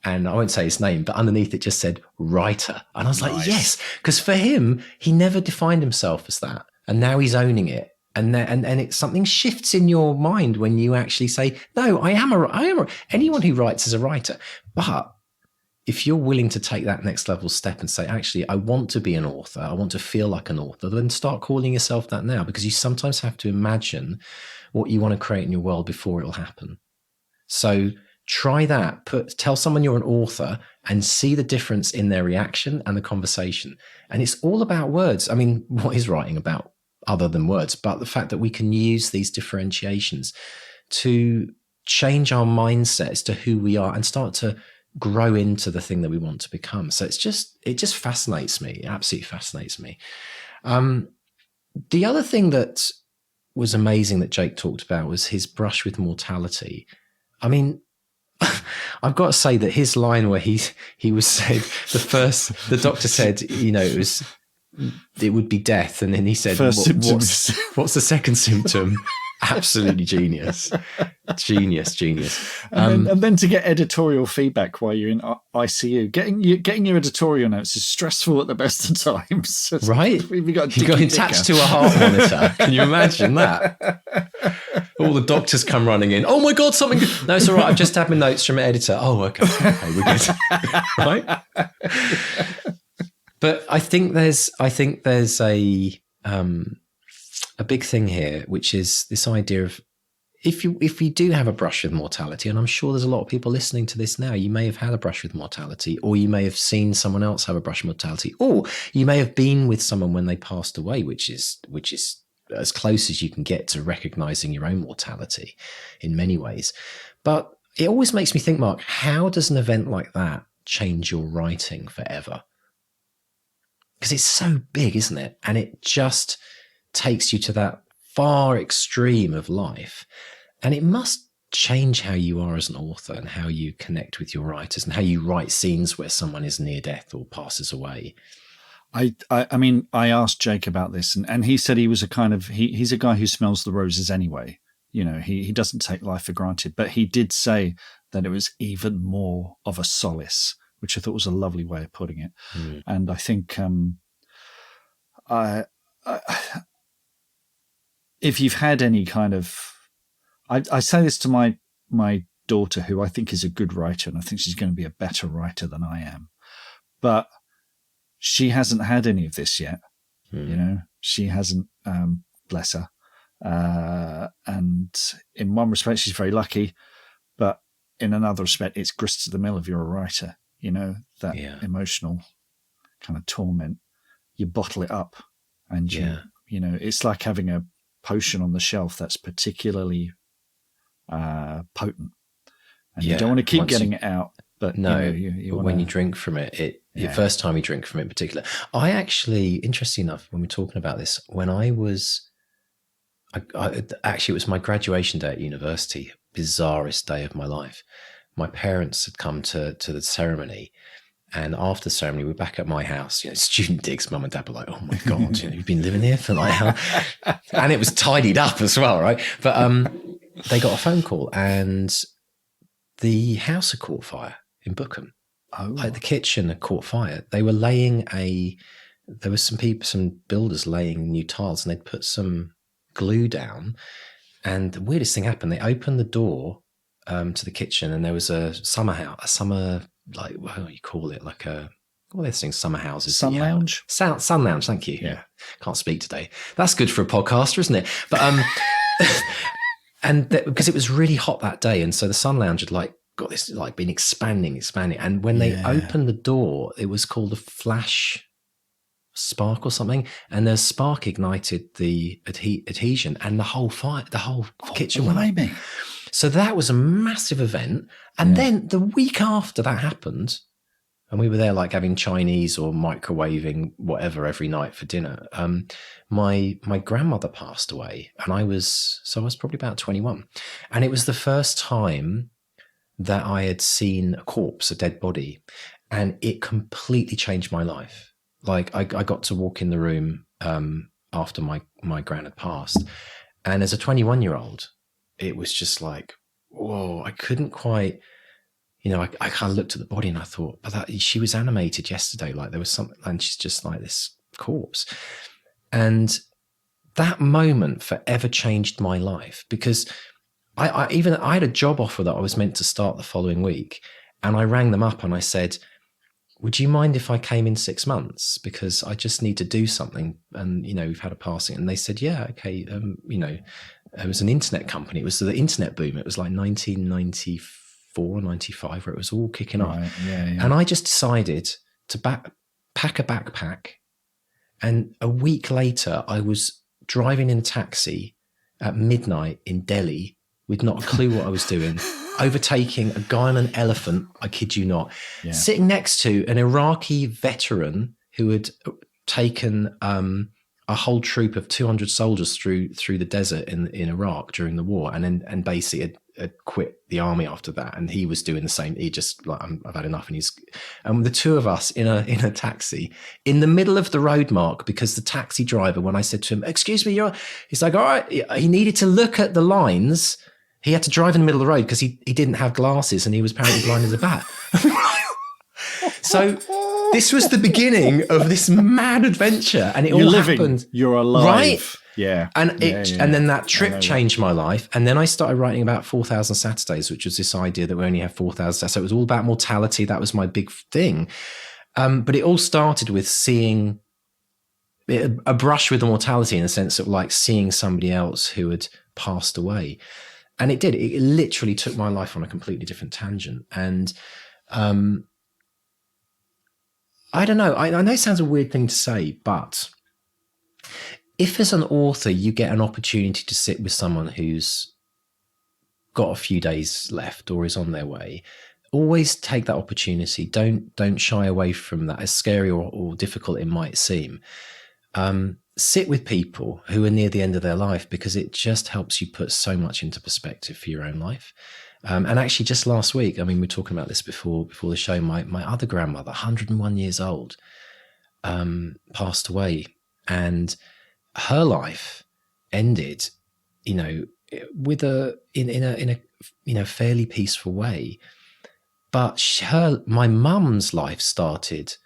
and I won't say his name, but underneath it just said writer. And I was like, yes, because for him, he never defined himself as that. And now he's owning it. And it's something shifts in your mind when you actually say, no, I am anyone who writes is a writer. But if you're willing to take that next level step and say, actually, I want to be an author, I want to feel like an author, then start calling yourself that now, because you sometimes have to imagine what you want to create in your world before it'll happen. So try that. Tell someone you're an author and see the difference in their reaction and the conversation. And it's all about words. I mean, what is writing about other than words? But the fact that we can use these differentiations to change our mindset as to who we are and start to grow into the thing that we want to become. So it just fascinates me. It absolutely fascinates me. The other thing that was amazing that Jake talked about was his brush with mortality. I mean, I've got to say that his line where he was said, the doctor said, it would be death. And then he said, what's the second symptom? Absolutely genius. Genius. And then to get editorial feedback while you're in ICU, getting your editorial notes is stressful at the best of times. Right? You got attached to a heart monitor. Can you imagine that? All the doctors come running in. Oh my God, something good. No, it's all right. I've just had my notes from an editor. Oh, okay, we're good. Right? But I think there's a big thing here, which is this idea of if you do have a brush with mortality, and I'm sure there's a lot of people listening to this now, you may have had a brush with mortality, or you may have seen someone else have a brush with mortality, or you may have been with someone when they passed away, which is as close as you can get to recognizing your own mortality in many ways. But it always makes me think, Mark, how does an event like that change your writing forever? Because it's so big, isn't it? And it just takes you to that far extreme of life. And it must change how you are as an author and how you connect with your writers and how you write scenes where someone is near death or passes away. I mean, I asked Jake about this, and he said he was he's a guy who smells the roses anyway. He doesn't take life for granted, but he did say that it was even more of a solace, which I thought was a lovely way of putting it. And I think if you've had any kind of, I say this to my daughter, who I think is a good writer, and I think she's going to be a better writer than I am, but she hasn't had any of this yet. She hasn't, bless her. And in one respect, she's very lucky, but in another respect, it's grist to the mill if you're a writer. Emotional kind of torment, you bottle it up, and it's like having a potion on the shelf that's particularly potent, and you don't want to keep getting it out. But no, you when you drink from it, the first time you drink from it in particular. I actually, interesting enough, when we're talking about this, when I actually, it was my graduation day at university, bizarrest day of my life. my parents had come to the ceremony. And after the ceremony, we're back at my house, student digs. Mum and dad were like, oh my God, you've been living here for like hell. And it was tidied up as well, right? But they got a phone call and the house had caught fire in Bookham. Oh. Like the kitchen had caught fire. They were there was some builders laying new tiles, and they'd put some glue down. And the weirdest thing happened. They opened the door to the kitchen, and there was a summer, like, what do you call it? Like what are those things? Summer houses. Sun lounge? Sun lounge, thank you. Yeah. Can't speak today. That's good for a podcaster, isn't it? But because it was really hot that day, and so the sun lounge had like got this like been expanding. And when they opened the door, it was called a flash spark or something, and the spark ignited the adhesion, and the whole kitchen went up. So that was a massive event. And then the week after that happened, and we were there like having Chinese or microwaving whatever every night for dinner. My grandmother passed away, and I was probably about 21. And it was the first time that I had seen a corpse, a dead body, and it completely changed my life. Like I got to walk in the room after my gran had passed. And as a 21-year-old, it was just like, whoa, I couldn't quite, I kind of looked at the body and I thought, but she was animated yesterday. Like there was something, and she's just like this corpse. And that moment forever changed my life, because I had a job offer that I was meant to start the following week. And I rang them up and I said, would you mind if I came in 6 months? Because I just need to do something. And, we've had a passing. And they said, yeah, okay. It was an internet company. It was the internet boom. It was like 1994, 95, where it was all kicking off. Yeah. And I just decided to pack a backpack. And a week later, I was driving in a taxi at midnight in Delhi with not a clue what I was doing, overtaking a guy on an elephant, I kid you not, sitting next to an Iraqi veteran who had taken a whole troop of 200 soldiers through the desert in Iraq during the war, and basically had quit the army after that. And he was doing the same. He just like, I've had enough. And the two of us in a taxi in the middle of the road, Mark, because the taxi driver, when I said to him, excuse me, he's like, all right, he needed to look at the lines. He had to drive in the middle of the road because he didn't have glasses, and he was apparently blind as a bat. So this was the beginning of this mad adventure, and it happened. You're alive, right? Yeah. And and then that trip changed my life, and then I started writing about 4,000 Saturdays, which was this idea that we only have 4,000 Saturdays. So it was all about mortality. That was my big thing. But it all started with seeing a brush with the mortality, in the sense of like seeing somebody else who had passed away. And it literally took my life on a completely different tangent. And I don't know. I know it sounds a weird thing to say, but if as an author you get an opportunity to sit with someone who's got a few days left or is on their way, always take that opportunity. Don't shy away from that, as scary or difficult it might seem. Sit with people who are near the end of their life, because it just helps you put so much into perspective for your own life. And actually, just last week, I mean, we were talking about this before the show. My other grandmother, 101 years old, passed away, and her life ended, with in a fairly peaceful way. But my mum's life started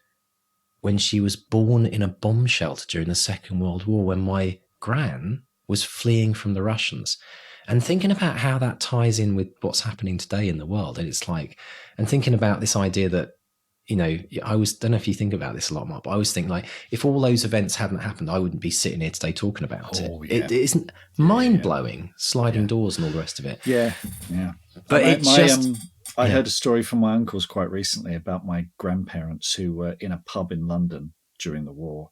when she was born in a bomb shelter during the Second World War, when my gran was fleeing from the Russians. And thinking about how that ties in with what's happening today in the world. And it's like, and thinking about this idea that, I don't know if you think about this a lot, Mark, but I always think like, if all those events hadn't happened, I wouldn't be sitting here today talking about it. Yeah. It isn't mind-blowing, sliding doors and all the rest of it. Yeah. But I heard a story from my uncles quite recently about my grandparents who were in a pub in London during the war,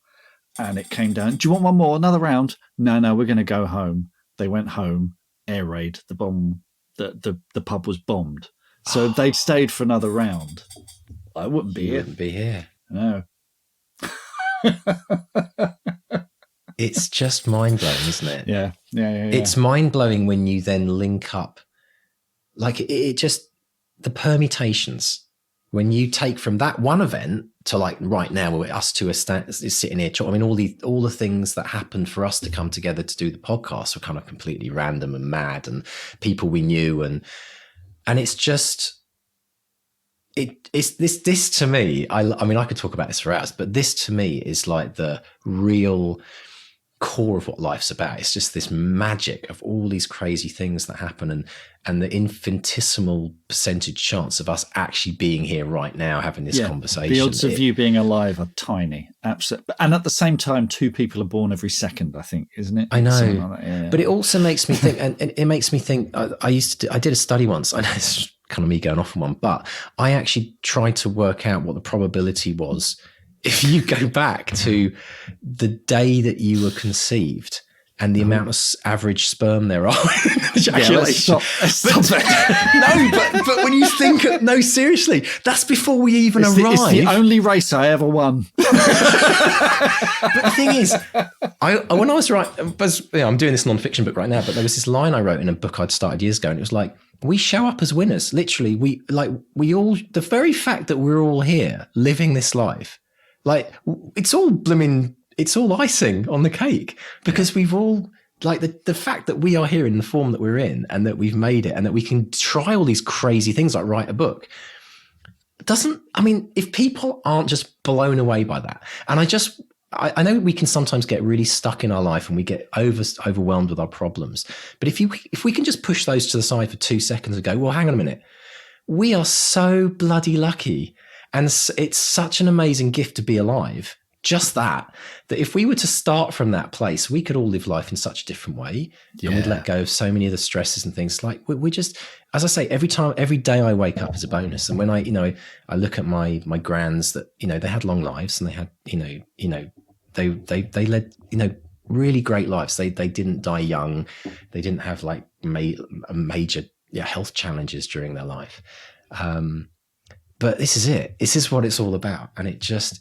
and it came down, do you want one more, another round? No, we're going to go home. They went home, air raid, the bomb, the pub was bombed. So they stayed for another round. I wouldn't be here. Wouldn't be here. No. It's just mind-blowing, isn't it? Yeah. It's mind-blowing when you then link up. Like it just, the permutations when you take from that one event to like right now, where us two are sitting here. I mean, all the things that happened for us to come together to do the podcast were kind of completely random and mad, and people we knew, and it's just it's this to me. I mean, I could talk about this for hours, but this to me is like the real core of what life's about. It's just this magic of all these crazy things that happen, and the infinitesimal percentage chance of us actually being here right now having this conversation. The odds of you being alive are tiny, absolutely. And at the same time, 2 people are born every second, I think, isn't it? I know, like that, but it also makes me think, and it makes me think. I did a study once. I know it's kind of me going off on one, but I actually tried to work out what the probability was if you go back to the day that you were conceived and the amount of average sperm there are. Let's stop no, but when you think, no, seriously, that's before we even arrive. It's the only race I ever won. But the thing is, when I was I'm doing this non-fiction book right now, but there was this line I wrote in a book I'd started years ago, and it was like, we show up as winners. Literally, we all, the very fact that we're all here living this life, like it's all icing on the cake, because we've all, like, the fact that we are here in the form that we're in, and that we've made it, and that we can try all these crazy things like write a book, if people aren't just blown away by that, and I know we can sometimes get really stuck in our life and we get overwhelmed with our problems, but if we can just push those to the side for 2 seconds and go, well, hang on a minute, we are so bloody lucky, and it's such an amazing gift to be alive. Just that if we were to start from that place, we could all live life in such a different way, and we'd let go of so many of the stresses and things. Like we're just, as I say, every day I wake up is a bonus. And when I look at my grands that, they had long lives, and they had, they led, really great lives. They didn't die young. They didn't have like major health challenges during their life. But this is it. This is what it's all about. And I just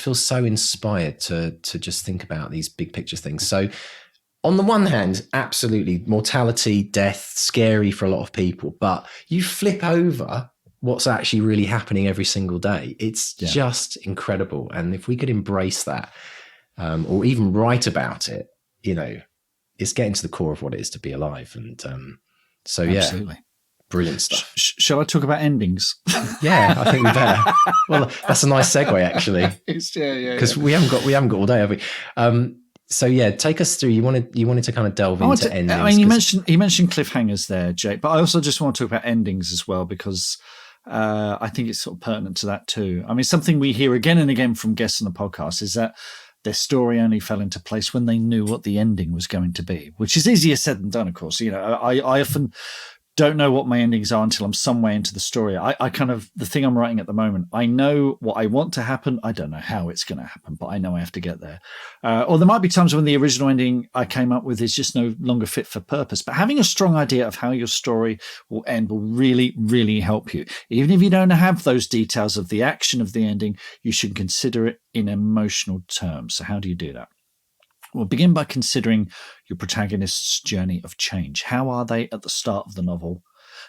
feel so inspired to just think about these big picture things. So on the one hand, absolutely, mortality, death, scary for a lot of people, but you flip over what's actually really happening every single day. It's just incredible. And if we could embrace that, or even write about it, it's getting to the core of what it is to be alive. And absolutely. Brilliant stuff. Shall I talk about endings? Yeah, I think we better. Well, that's a nice segue, actually. Because we haven't got all day, have we? Take us through. You wanted to kind of delve into endings. I mean, you mentioned cliffhangers there, Jake, but I also just want to talk about endings as well, because I think it's sort of pertinent to that too. I mean, something we hear again and again from guests on the podcast is that their story only fell into place when they knew what the ending was going to be, which is easier said than done, of course. I often don't know what my endings are until I'm some way into the story. I kind of, the thing I'm writing at the moment, I know what I want to happen. I don't know how it's going to happen, but I know I have to get there. Or there might be times when the original ending I came up with is just no longer fit for purpose. But having a strong idea of how your story will end will really, really help you. Even if you don't have those details of the action of the ending, you should consider it in emotional terms. So how do you do that? Well, begin by considering your protagonist's journey of change. How are they at the start of the novel?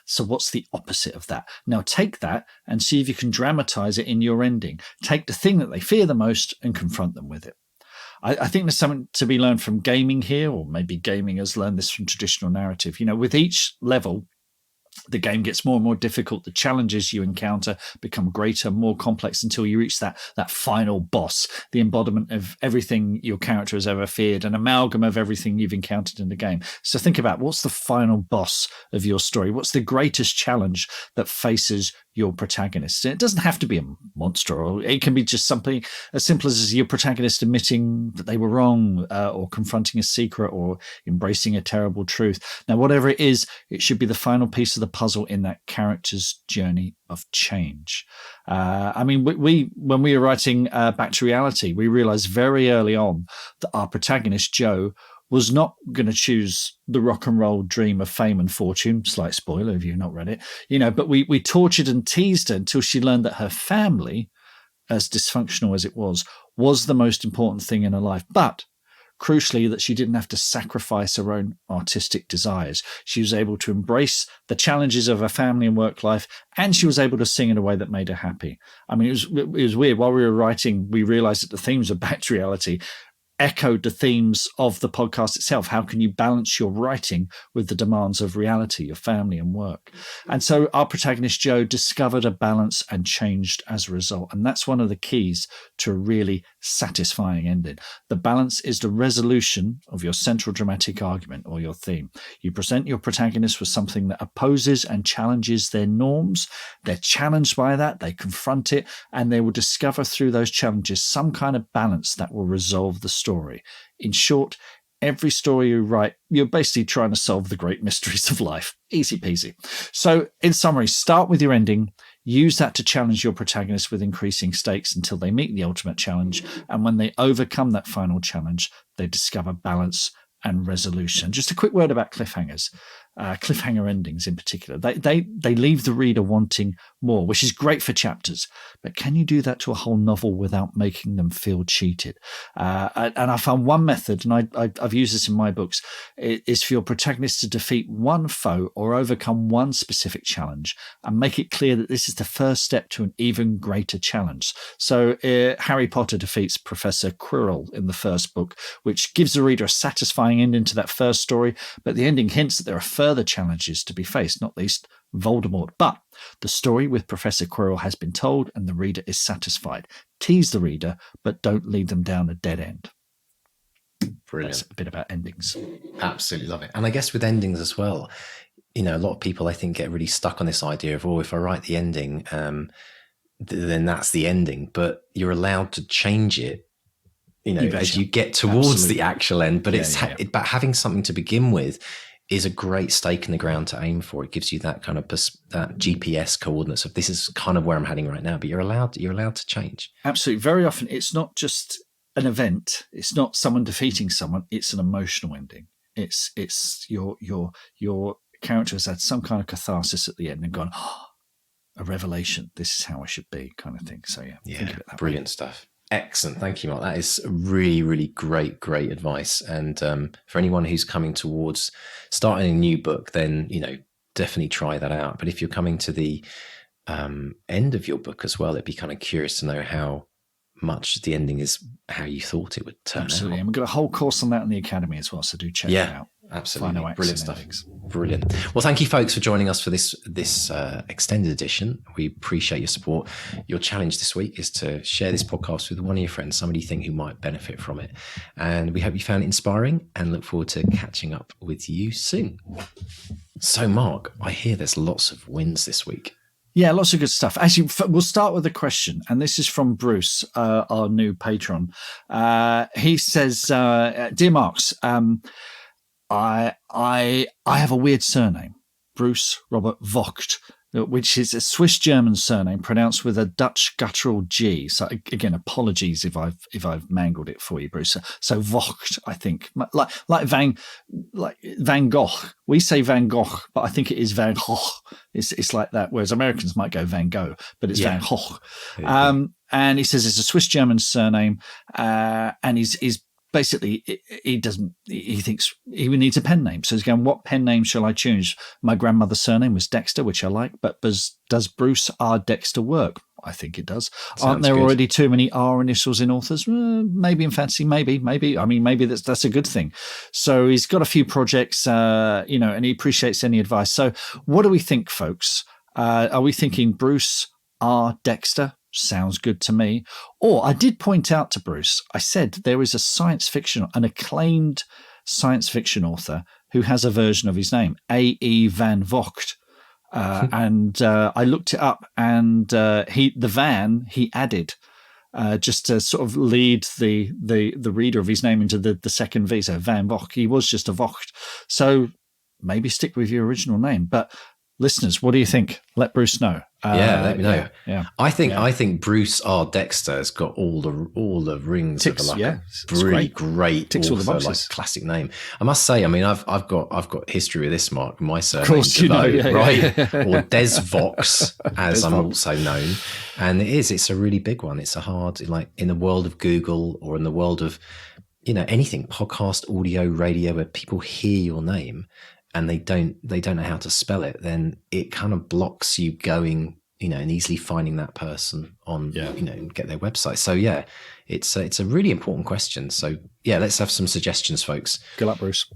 So what's the opposite of that? Now take that and see if you can dramatize it in your ending. Take the thing that they fear the most and confront them with it. I think there's something to be learned from gaming here, or maybe gaming has learned this from traditional narrative. With each level, the game gets more and more difficult. The challenges you encounter become greater, more complex, until you reach that final boss, the embodiment of everything your character has ever feared, an amalgam of everything you've encountered in the game. So think about, what's the final boss of your story? What's the greatest challenge that faces your protagonist? It doesn't have to be a monster, or it can be just something as simple as your protagonist admitting that they were wrong, or confronting a secret, or embracing a terrible truth. Now, whatever it is, it should be the final piece of the puzzle in that character's journey of change. I mean, when we were writing Back to Reality, we realized very early on that our protagonist, Jo, was not going to choose the rock and roll dream of fame and fortune. Slight spoiler if you've not read it, but we tortured and teased her until she learned that her family, as dysfunctional as it was the most important thing in her life. But crucially, that she didn't have to sacrifice her own artistic desires. She was able to embrace the challenges of her family and work life, and she was able to sing in a way that made her happy. I mean, it was weird. While we were writing, we realized that the themes of Back to Reality echoed the themes of the podcast itself. How can you balance your writing with the demands of reality, your family and work? And so our protagonist, Jo, discovered a balance and changed as a result. And that's one of the keys to a really satisfying ending. The balance is the resolution of your central dramatic argument or your theme. You present your protagonist with something that opposes and challenges their norms. They're challenged by that. They confront it, and they will discover through those challenges some kind of balance that will resolve the story. In short, every story you write, you're basically trying to solve the great mysteries of life. Easy peasy. So in summary, start with your ending. Use that to challenge your protagonist with increasing stakes until they meet the ultimate challenge. And when they overcome that final challenge, they discover balance and resolution. Just a quick word about cliffhangers. Cliffhanger endings in particular. They leave the reader wanting more, which is great for chapters. But can you do that to a whole novel without making them feel cheated? And I found one method, and I've used this in my books, is for your protagonist to defeat one foe or overcome one specific challenge and make it clear that this is the first step to an even greater challenge. So Harry Potter defeats Professor Quirrell in the first book, which gives the reader a satisfying ending to that first story, but the ending hints that there are further challenges to be faced, not least Voldemort. But the story with Professor Quirrell has been told and the reader is satisfied. Tease the reader, but don't lead them down a dead end. Brilliant. That's a bit about endings. Absolutely love it. And I guess with endings as well, you know, a lot of people I think get really stuck on this idea of, oh, if I write the ending, then that's the ending. But you're allowed to change it, you know, as you get towards the actual end. But but having something to begin with is a great stake in the ground to aim for. It gives you that kind of that GPS coordinates of this is kind of where I'm heading right now. But you're allowed to change. Absolutely. Very often, it's not just an event. It's not someone defeating someone. It's an emotional ending. It's your character has had some kind of catharsis at the end and gone, oh, a revelation. This is how I should be, kind of thing. So think of it that brilliant way. Stuff. Excellent. Thank you, Mark. That is really, really great advice. And for anyone who's coming towards starting a new book, then, you know, definitely try that out. But if you're coming to the end of your book as well, it'd be kind of curious to know how much the ending is how you thought it would turn out. Absolutely. And we've got a whole course on that in the Academy as well. So do check it out. Absolutely. Brilliant stuff. Brilliant. Well, thank you, folks, for joining us for this extended edition. We appreciate your support. Your challenge this week is to share this podcast with one of your friends, somebody you think who might benefit from it. And we hope you found it inspiring and look forward to catching up with you soon. So, Mark, I hear there's lots of wins this week. Yeah, lots of good stuff. Actually, we'll start with a question, and this is from Bruce, our new patron. He says, "Dear Marks, I have a weird surname, Bruce Robert Vogt, which is a Swiss-German surname pronounced with a Dutch guttural G. So again, apologies if I've mangled it for you, Bruce. So Vogt, I think, like Van Gogh. We say Van Gogh, but I think it is Van Gogh. It's like that. Whereas Americans might go Van Gogh, but it's Van Gogh. And he says it's a Swiss-German surname, and he's basically, he thinks he needs a pen name. So he's going, what pen name shall I choose? My grandmother's surname was Dexter, which I like, but does Bruce R. Dexter work? I think it does. Aren't there already too many R initials in authors? Maybe in fantasy, maybe. I mean, maybe that's a good thing. So he's got a few projects, and he appreciates any advice. So what do we think, folks? Are we thinking Bruce R. Dexter? Sounds good to me. Or I did point out to Bruce, I said there is an acclaimed science fiction author who has a version of his name, A.E. Van Vogt. And I looked it up, and he added just to sort of lead the reader of his name into the second V. So Van Vogt, he was just a Vogt. So maybe stick with your original name. But listeners, what do you think? Let Bruce know. Let me know. Yeah. I think Bruce R. Dexter has got all the rings ticks, of a really great ticks all the boxes. Like classic name. I must say, I mean, I've got history with this, Mark. My surname, of course, right? Or Des Vox, as I'm also known. And it's a really big one. It's a hard, like in the world of Google or in the world of anything, podcast, audio, radio, where people hear your name and they don't know how to spell it, then it kind of blocks you going, and easily finding that person on, get their website. So yeah, it's a really important question. So yeah, let's have some suggestions, folks. Good luck, Bruce.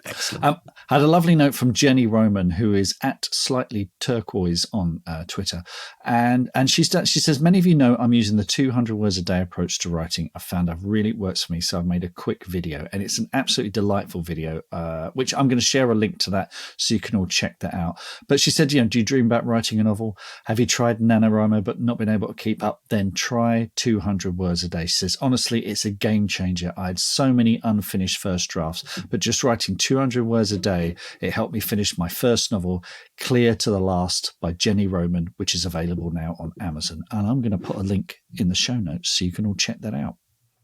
Excellent. Had a lovely note from Jenny Roman, who is at Slightly Turquoise on Twitter, and she says, many of you know I'm using the 200 words a day approach to writing. I found that really works for me, so I've made a quick video, and it's an absolutely delightful video, which I'm going to share a link to that so you can all check that out. But she said, do you dream about writing a novel? Have you tried NaNoWriMo but not been able to keep up? Then try 200 words a day. She says, honestly, it's a game changer. I had so many unfinished first drafts, but just writing 200 words a day, it helped me finish my first novel, Clear to the Last by Jenny Roman, which is available now on Amazon. And I'm going to put a link in the show notes so you can all check that out.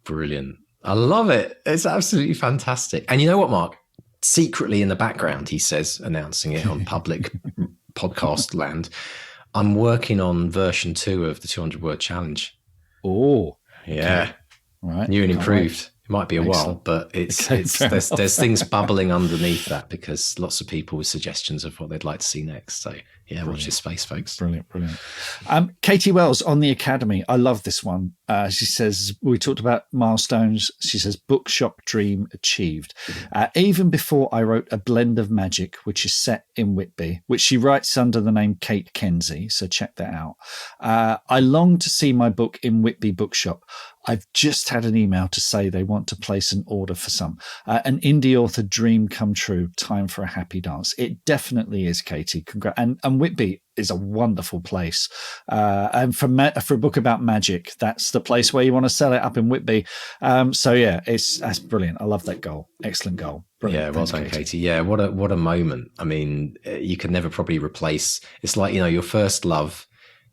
Brilliant. I love it. It's absolutely fantastic. And you know what, Mark? Secretly in the background, he says, announcing it on public podcast land, I'm working on version 2 of the 200 word challenge. Oh, yeah. Okay. Right. New and improved. It might be a while, Excellent. but there's things bubbling underneath that, because lots of people with suggestions of what they'd like to see next. So yeah, watch this space, folks. Brilliant. Katie Wells on the Academy. I love this one. She says, we talked about milestones. She says, bookshop dream achieved. Even before I wrote A Blend of Magic, which is set in Whitby, which she writes under the name Kate Kenzie. So check that out. I long to see my book in Whitby Bookshop. I've just had an email to say they want to place an order for some. An indie author dream come true. Time for a happy dance. It definitely is, Katie. Congrats. And Whitby is a wonderful place. And for a book about magic, that's the place where you want to sell it, up in Whitby. So yeah, that's brilliant. I love that goal. Excellent goal. Brilliant. Yeah, well done, Katie. Yeah, what a moment. I mean, you could never probably replace. It's like, your first love,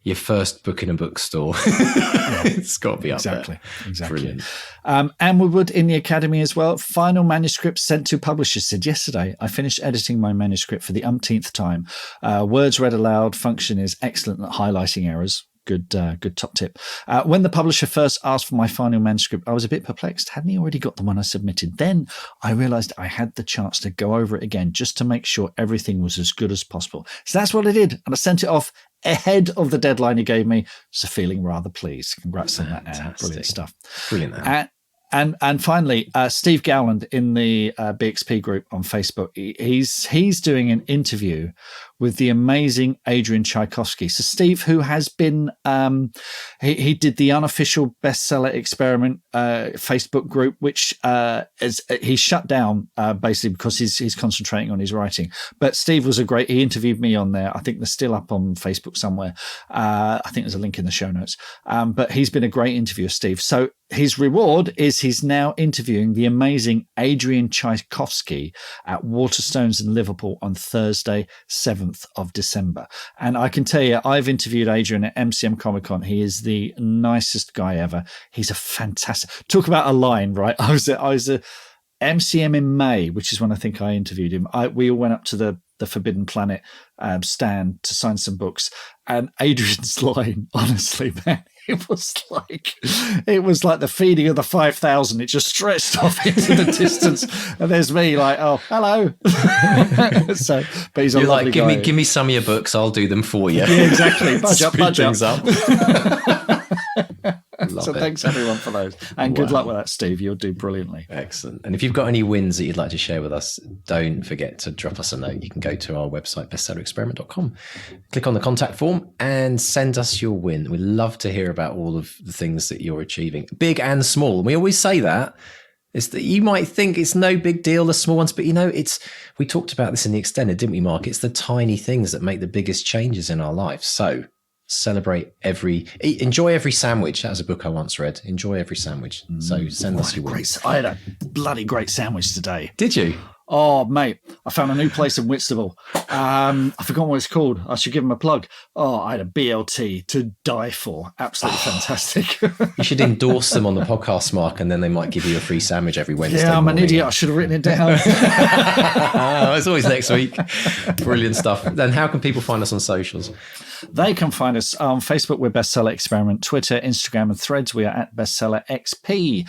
your first book in a bookstore. It's got to be up there. Exactly. Brilliant. Anne Woodward in the Academy as well. Final manuscript sent to publishers. Said, yesterday I finished editing my manuscript for the umpteenth time. Words read aloud function is excellent at highlighting errors. Good top tip. When the publisher first asked for my final manuscript, I was a bit perplexed. Hadn't he already got the one I submitted? Then I realized I had the chance to go over it again just to make sure everything was as good as possible. So that's what I did. And I sent it off ahead of the deadline he gave me. So feeling rather pleased. Congrats on that, Anne. Brilliant stuff. Brilliant, Anne. And finally, Steve Gowland in the BXP group on Facebook, he's doing an interview with the amazing Adrian Tchaikovsky. So Steve, who has been, he did the unofficial bestseller experiment Facebook group, which he's shut down basically because he's concentrating on his writing. But Steve was he interviewed me on there. I think they're still up on Facebook somewhere. I think there's a link in the show notes. But he's been a great interviewer, Steve. So his reward is he's now interviewing the amazing Adrian Tchaikovsky at Waterstones in Liverpool on Thursday, 7th of December. And I can tell you, I've interviewed Adrian at MCM Comic Con. He is the nicest guy ever. He's a fantastic, talk about a line, right? I was at MCM in May, which is when I think I interviewed him. We all went up to the Forbidden Planet stand to sign some books, and Adrian's line, honestly, man, it was like the feeding of the 5,000. It just stretched off into the distance, and there's me like, oh, hello. So, but he's a lovely guy. Give me some of your books. I'll do them for you. Yeah, exactly. Budge up. So it. thanks everyone for those, and good luck with that, Steve. You'll do brilliantly. Excellent. And if you've got any wins that you'd like to share with us, don't forget to drop us a note. You can go to our website, bestsellerexperiment.com, click on the contact form and send us your win. We'd love to hear about all of the things that you're achieving, big and small. And we always say that. Is that you might think it's no big deal, the small ones, but we talked about this in the extended, didn't we, Mark? It's the tiny things that make the biggest changes in our life. So enjoy every sandwich. That was a book I once read. Enjoy every sandwich. So send us your words. I had a bloody great sandwich today. Did you? Oh, mate, I found a new place in Whitstable. I forgot what it's called. I should give them a plug. Oh, I had a BLT to die for. Absolutely fantastic. You should endorse them on the podcast, Mark, and then they might give you a free sandwich every Wednesday. Yeah, I'm an morning. idiot. I should have written it down. It's always next week. Brilliant stuff. Then how can people find us on socials? They can find us on Facebook. We're Bestseller Experiment. Twitter, Instagram, and Threads. We are at Bestseller XP.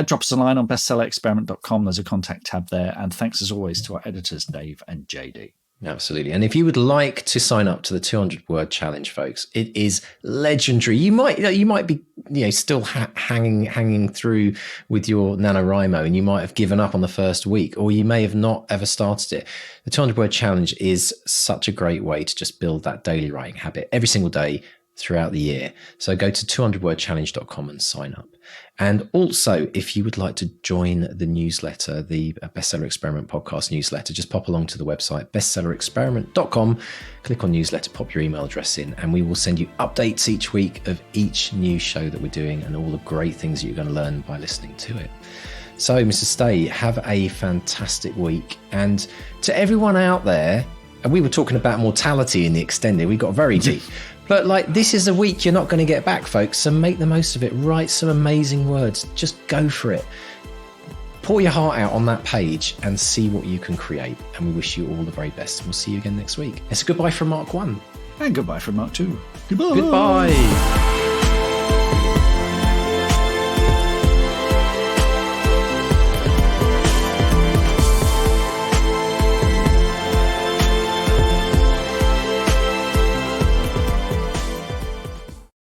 Drop us a line on bestsellerexperiment.com. There's a contact tab there. And thanks as always to our editors, Dave and JD. Absolutely. And if you would like to sign up to the 200-word challenge, folks, it is legendary. You might be still hanging through with your NaNoWriMo, and you might have given up on the first week, or you may have not ever started it. The 200-word challenge is such a great way to just build that daily writing habit every single day throughout the year. So go to 200wordchallenge.com and sign up. And also, if you would like to join the newsletter, the Bestseller Experiment podcast newsletter, just pop along to the website, bestsellerexperiment.com, click on newsletter, pop your email address in, and we will send you updates each week of each new show that we're doing and all the great things that you're going to learn by listening to it. So, Mr. Stay, have a fantastic week. And to everyone out there, and we were talking about mortality in the extended, we got very deep. But this is a week you're not going to get back, folks. So make the most of it. Write some amazing words. Just go for it. Pour your heart out on that page and see what you can create. And we wish you all the very best. We'll see you again next week. It's a goodbye from Mark 1. And goodbye from Mark 2. Goodbye. Goodbye.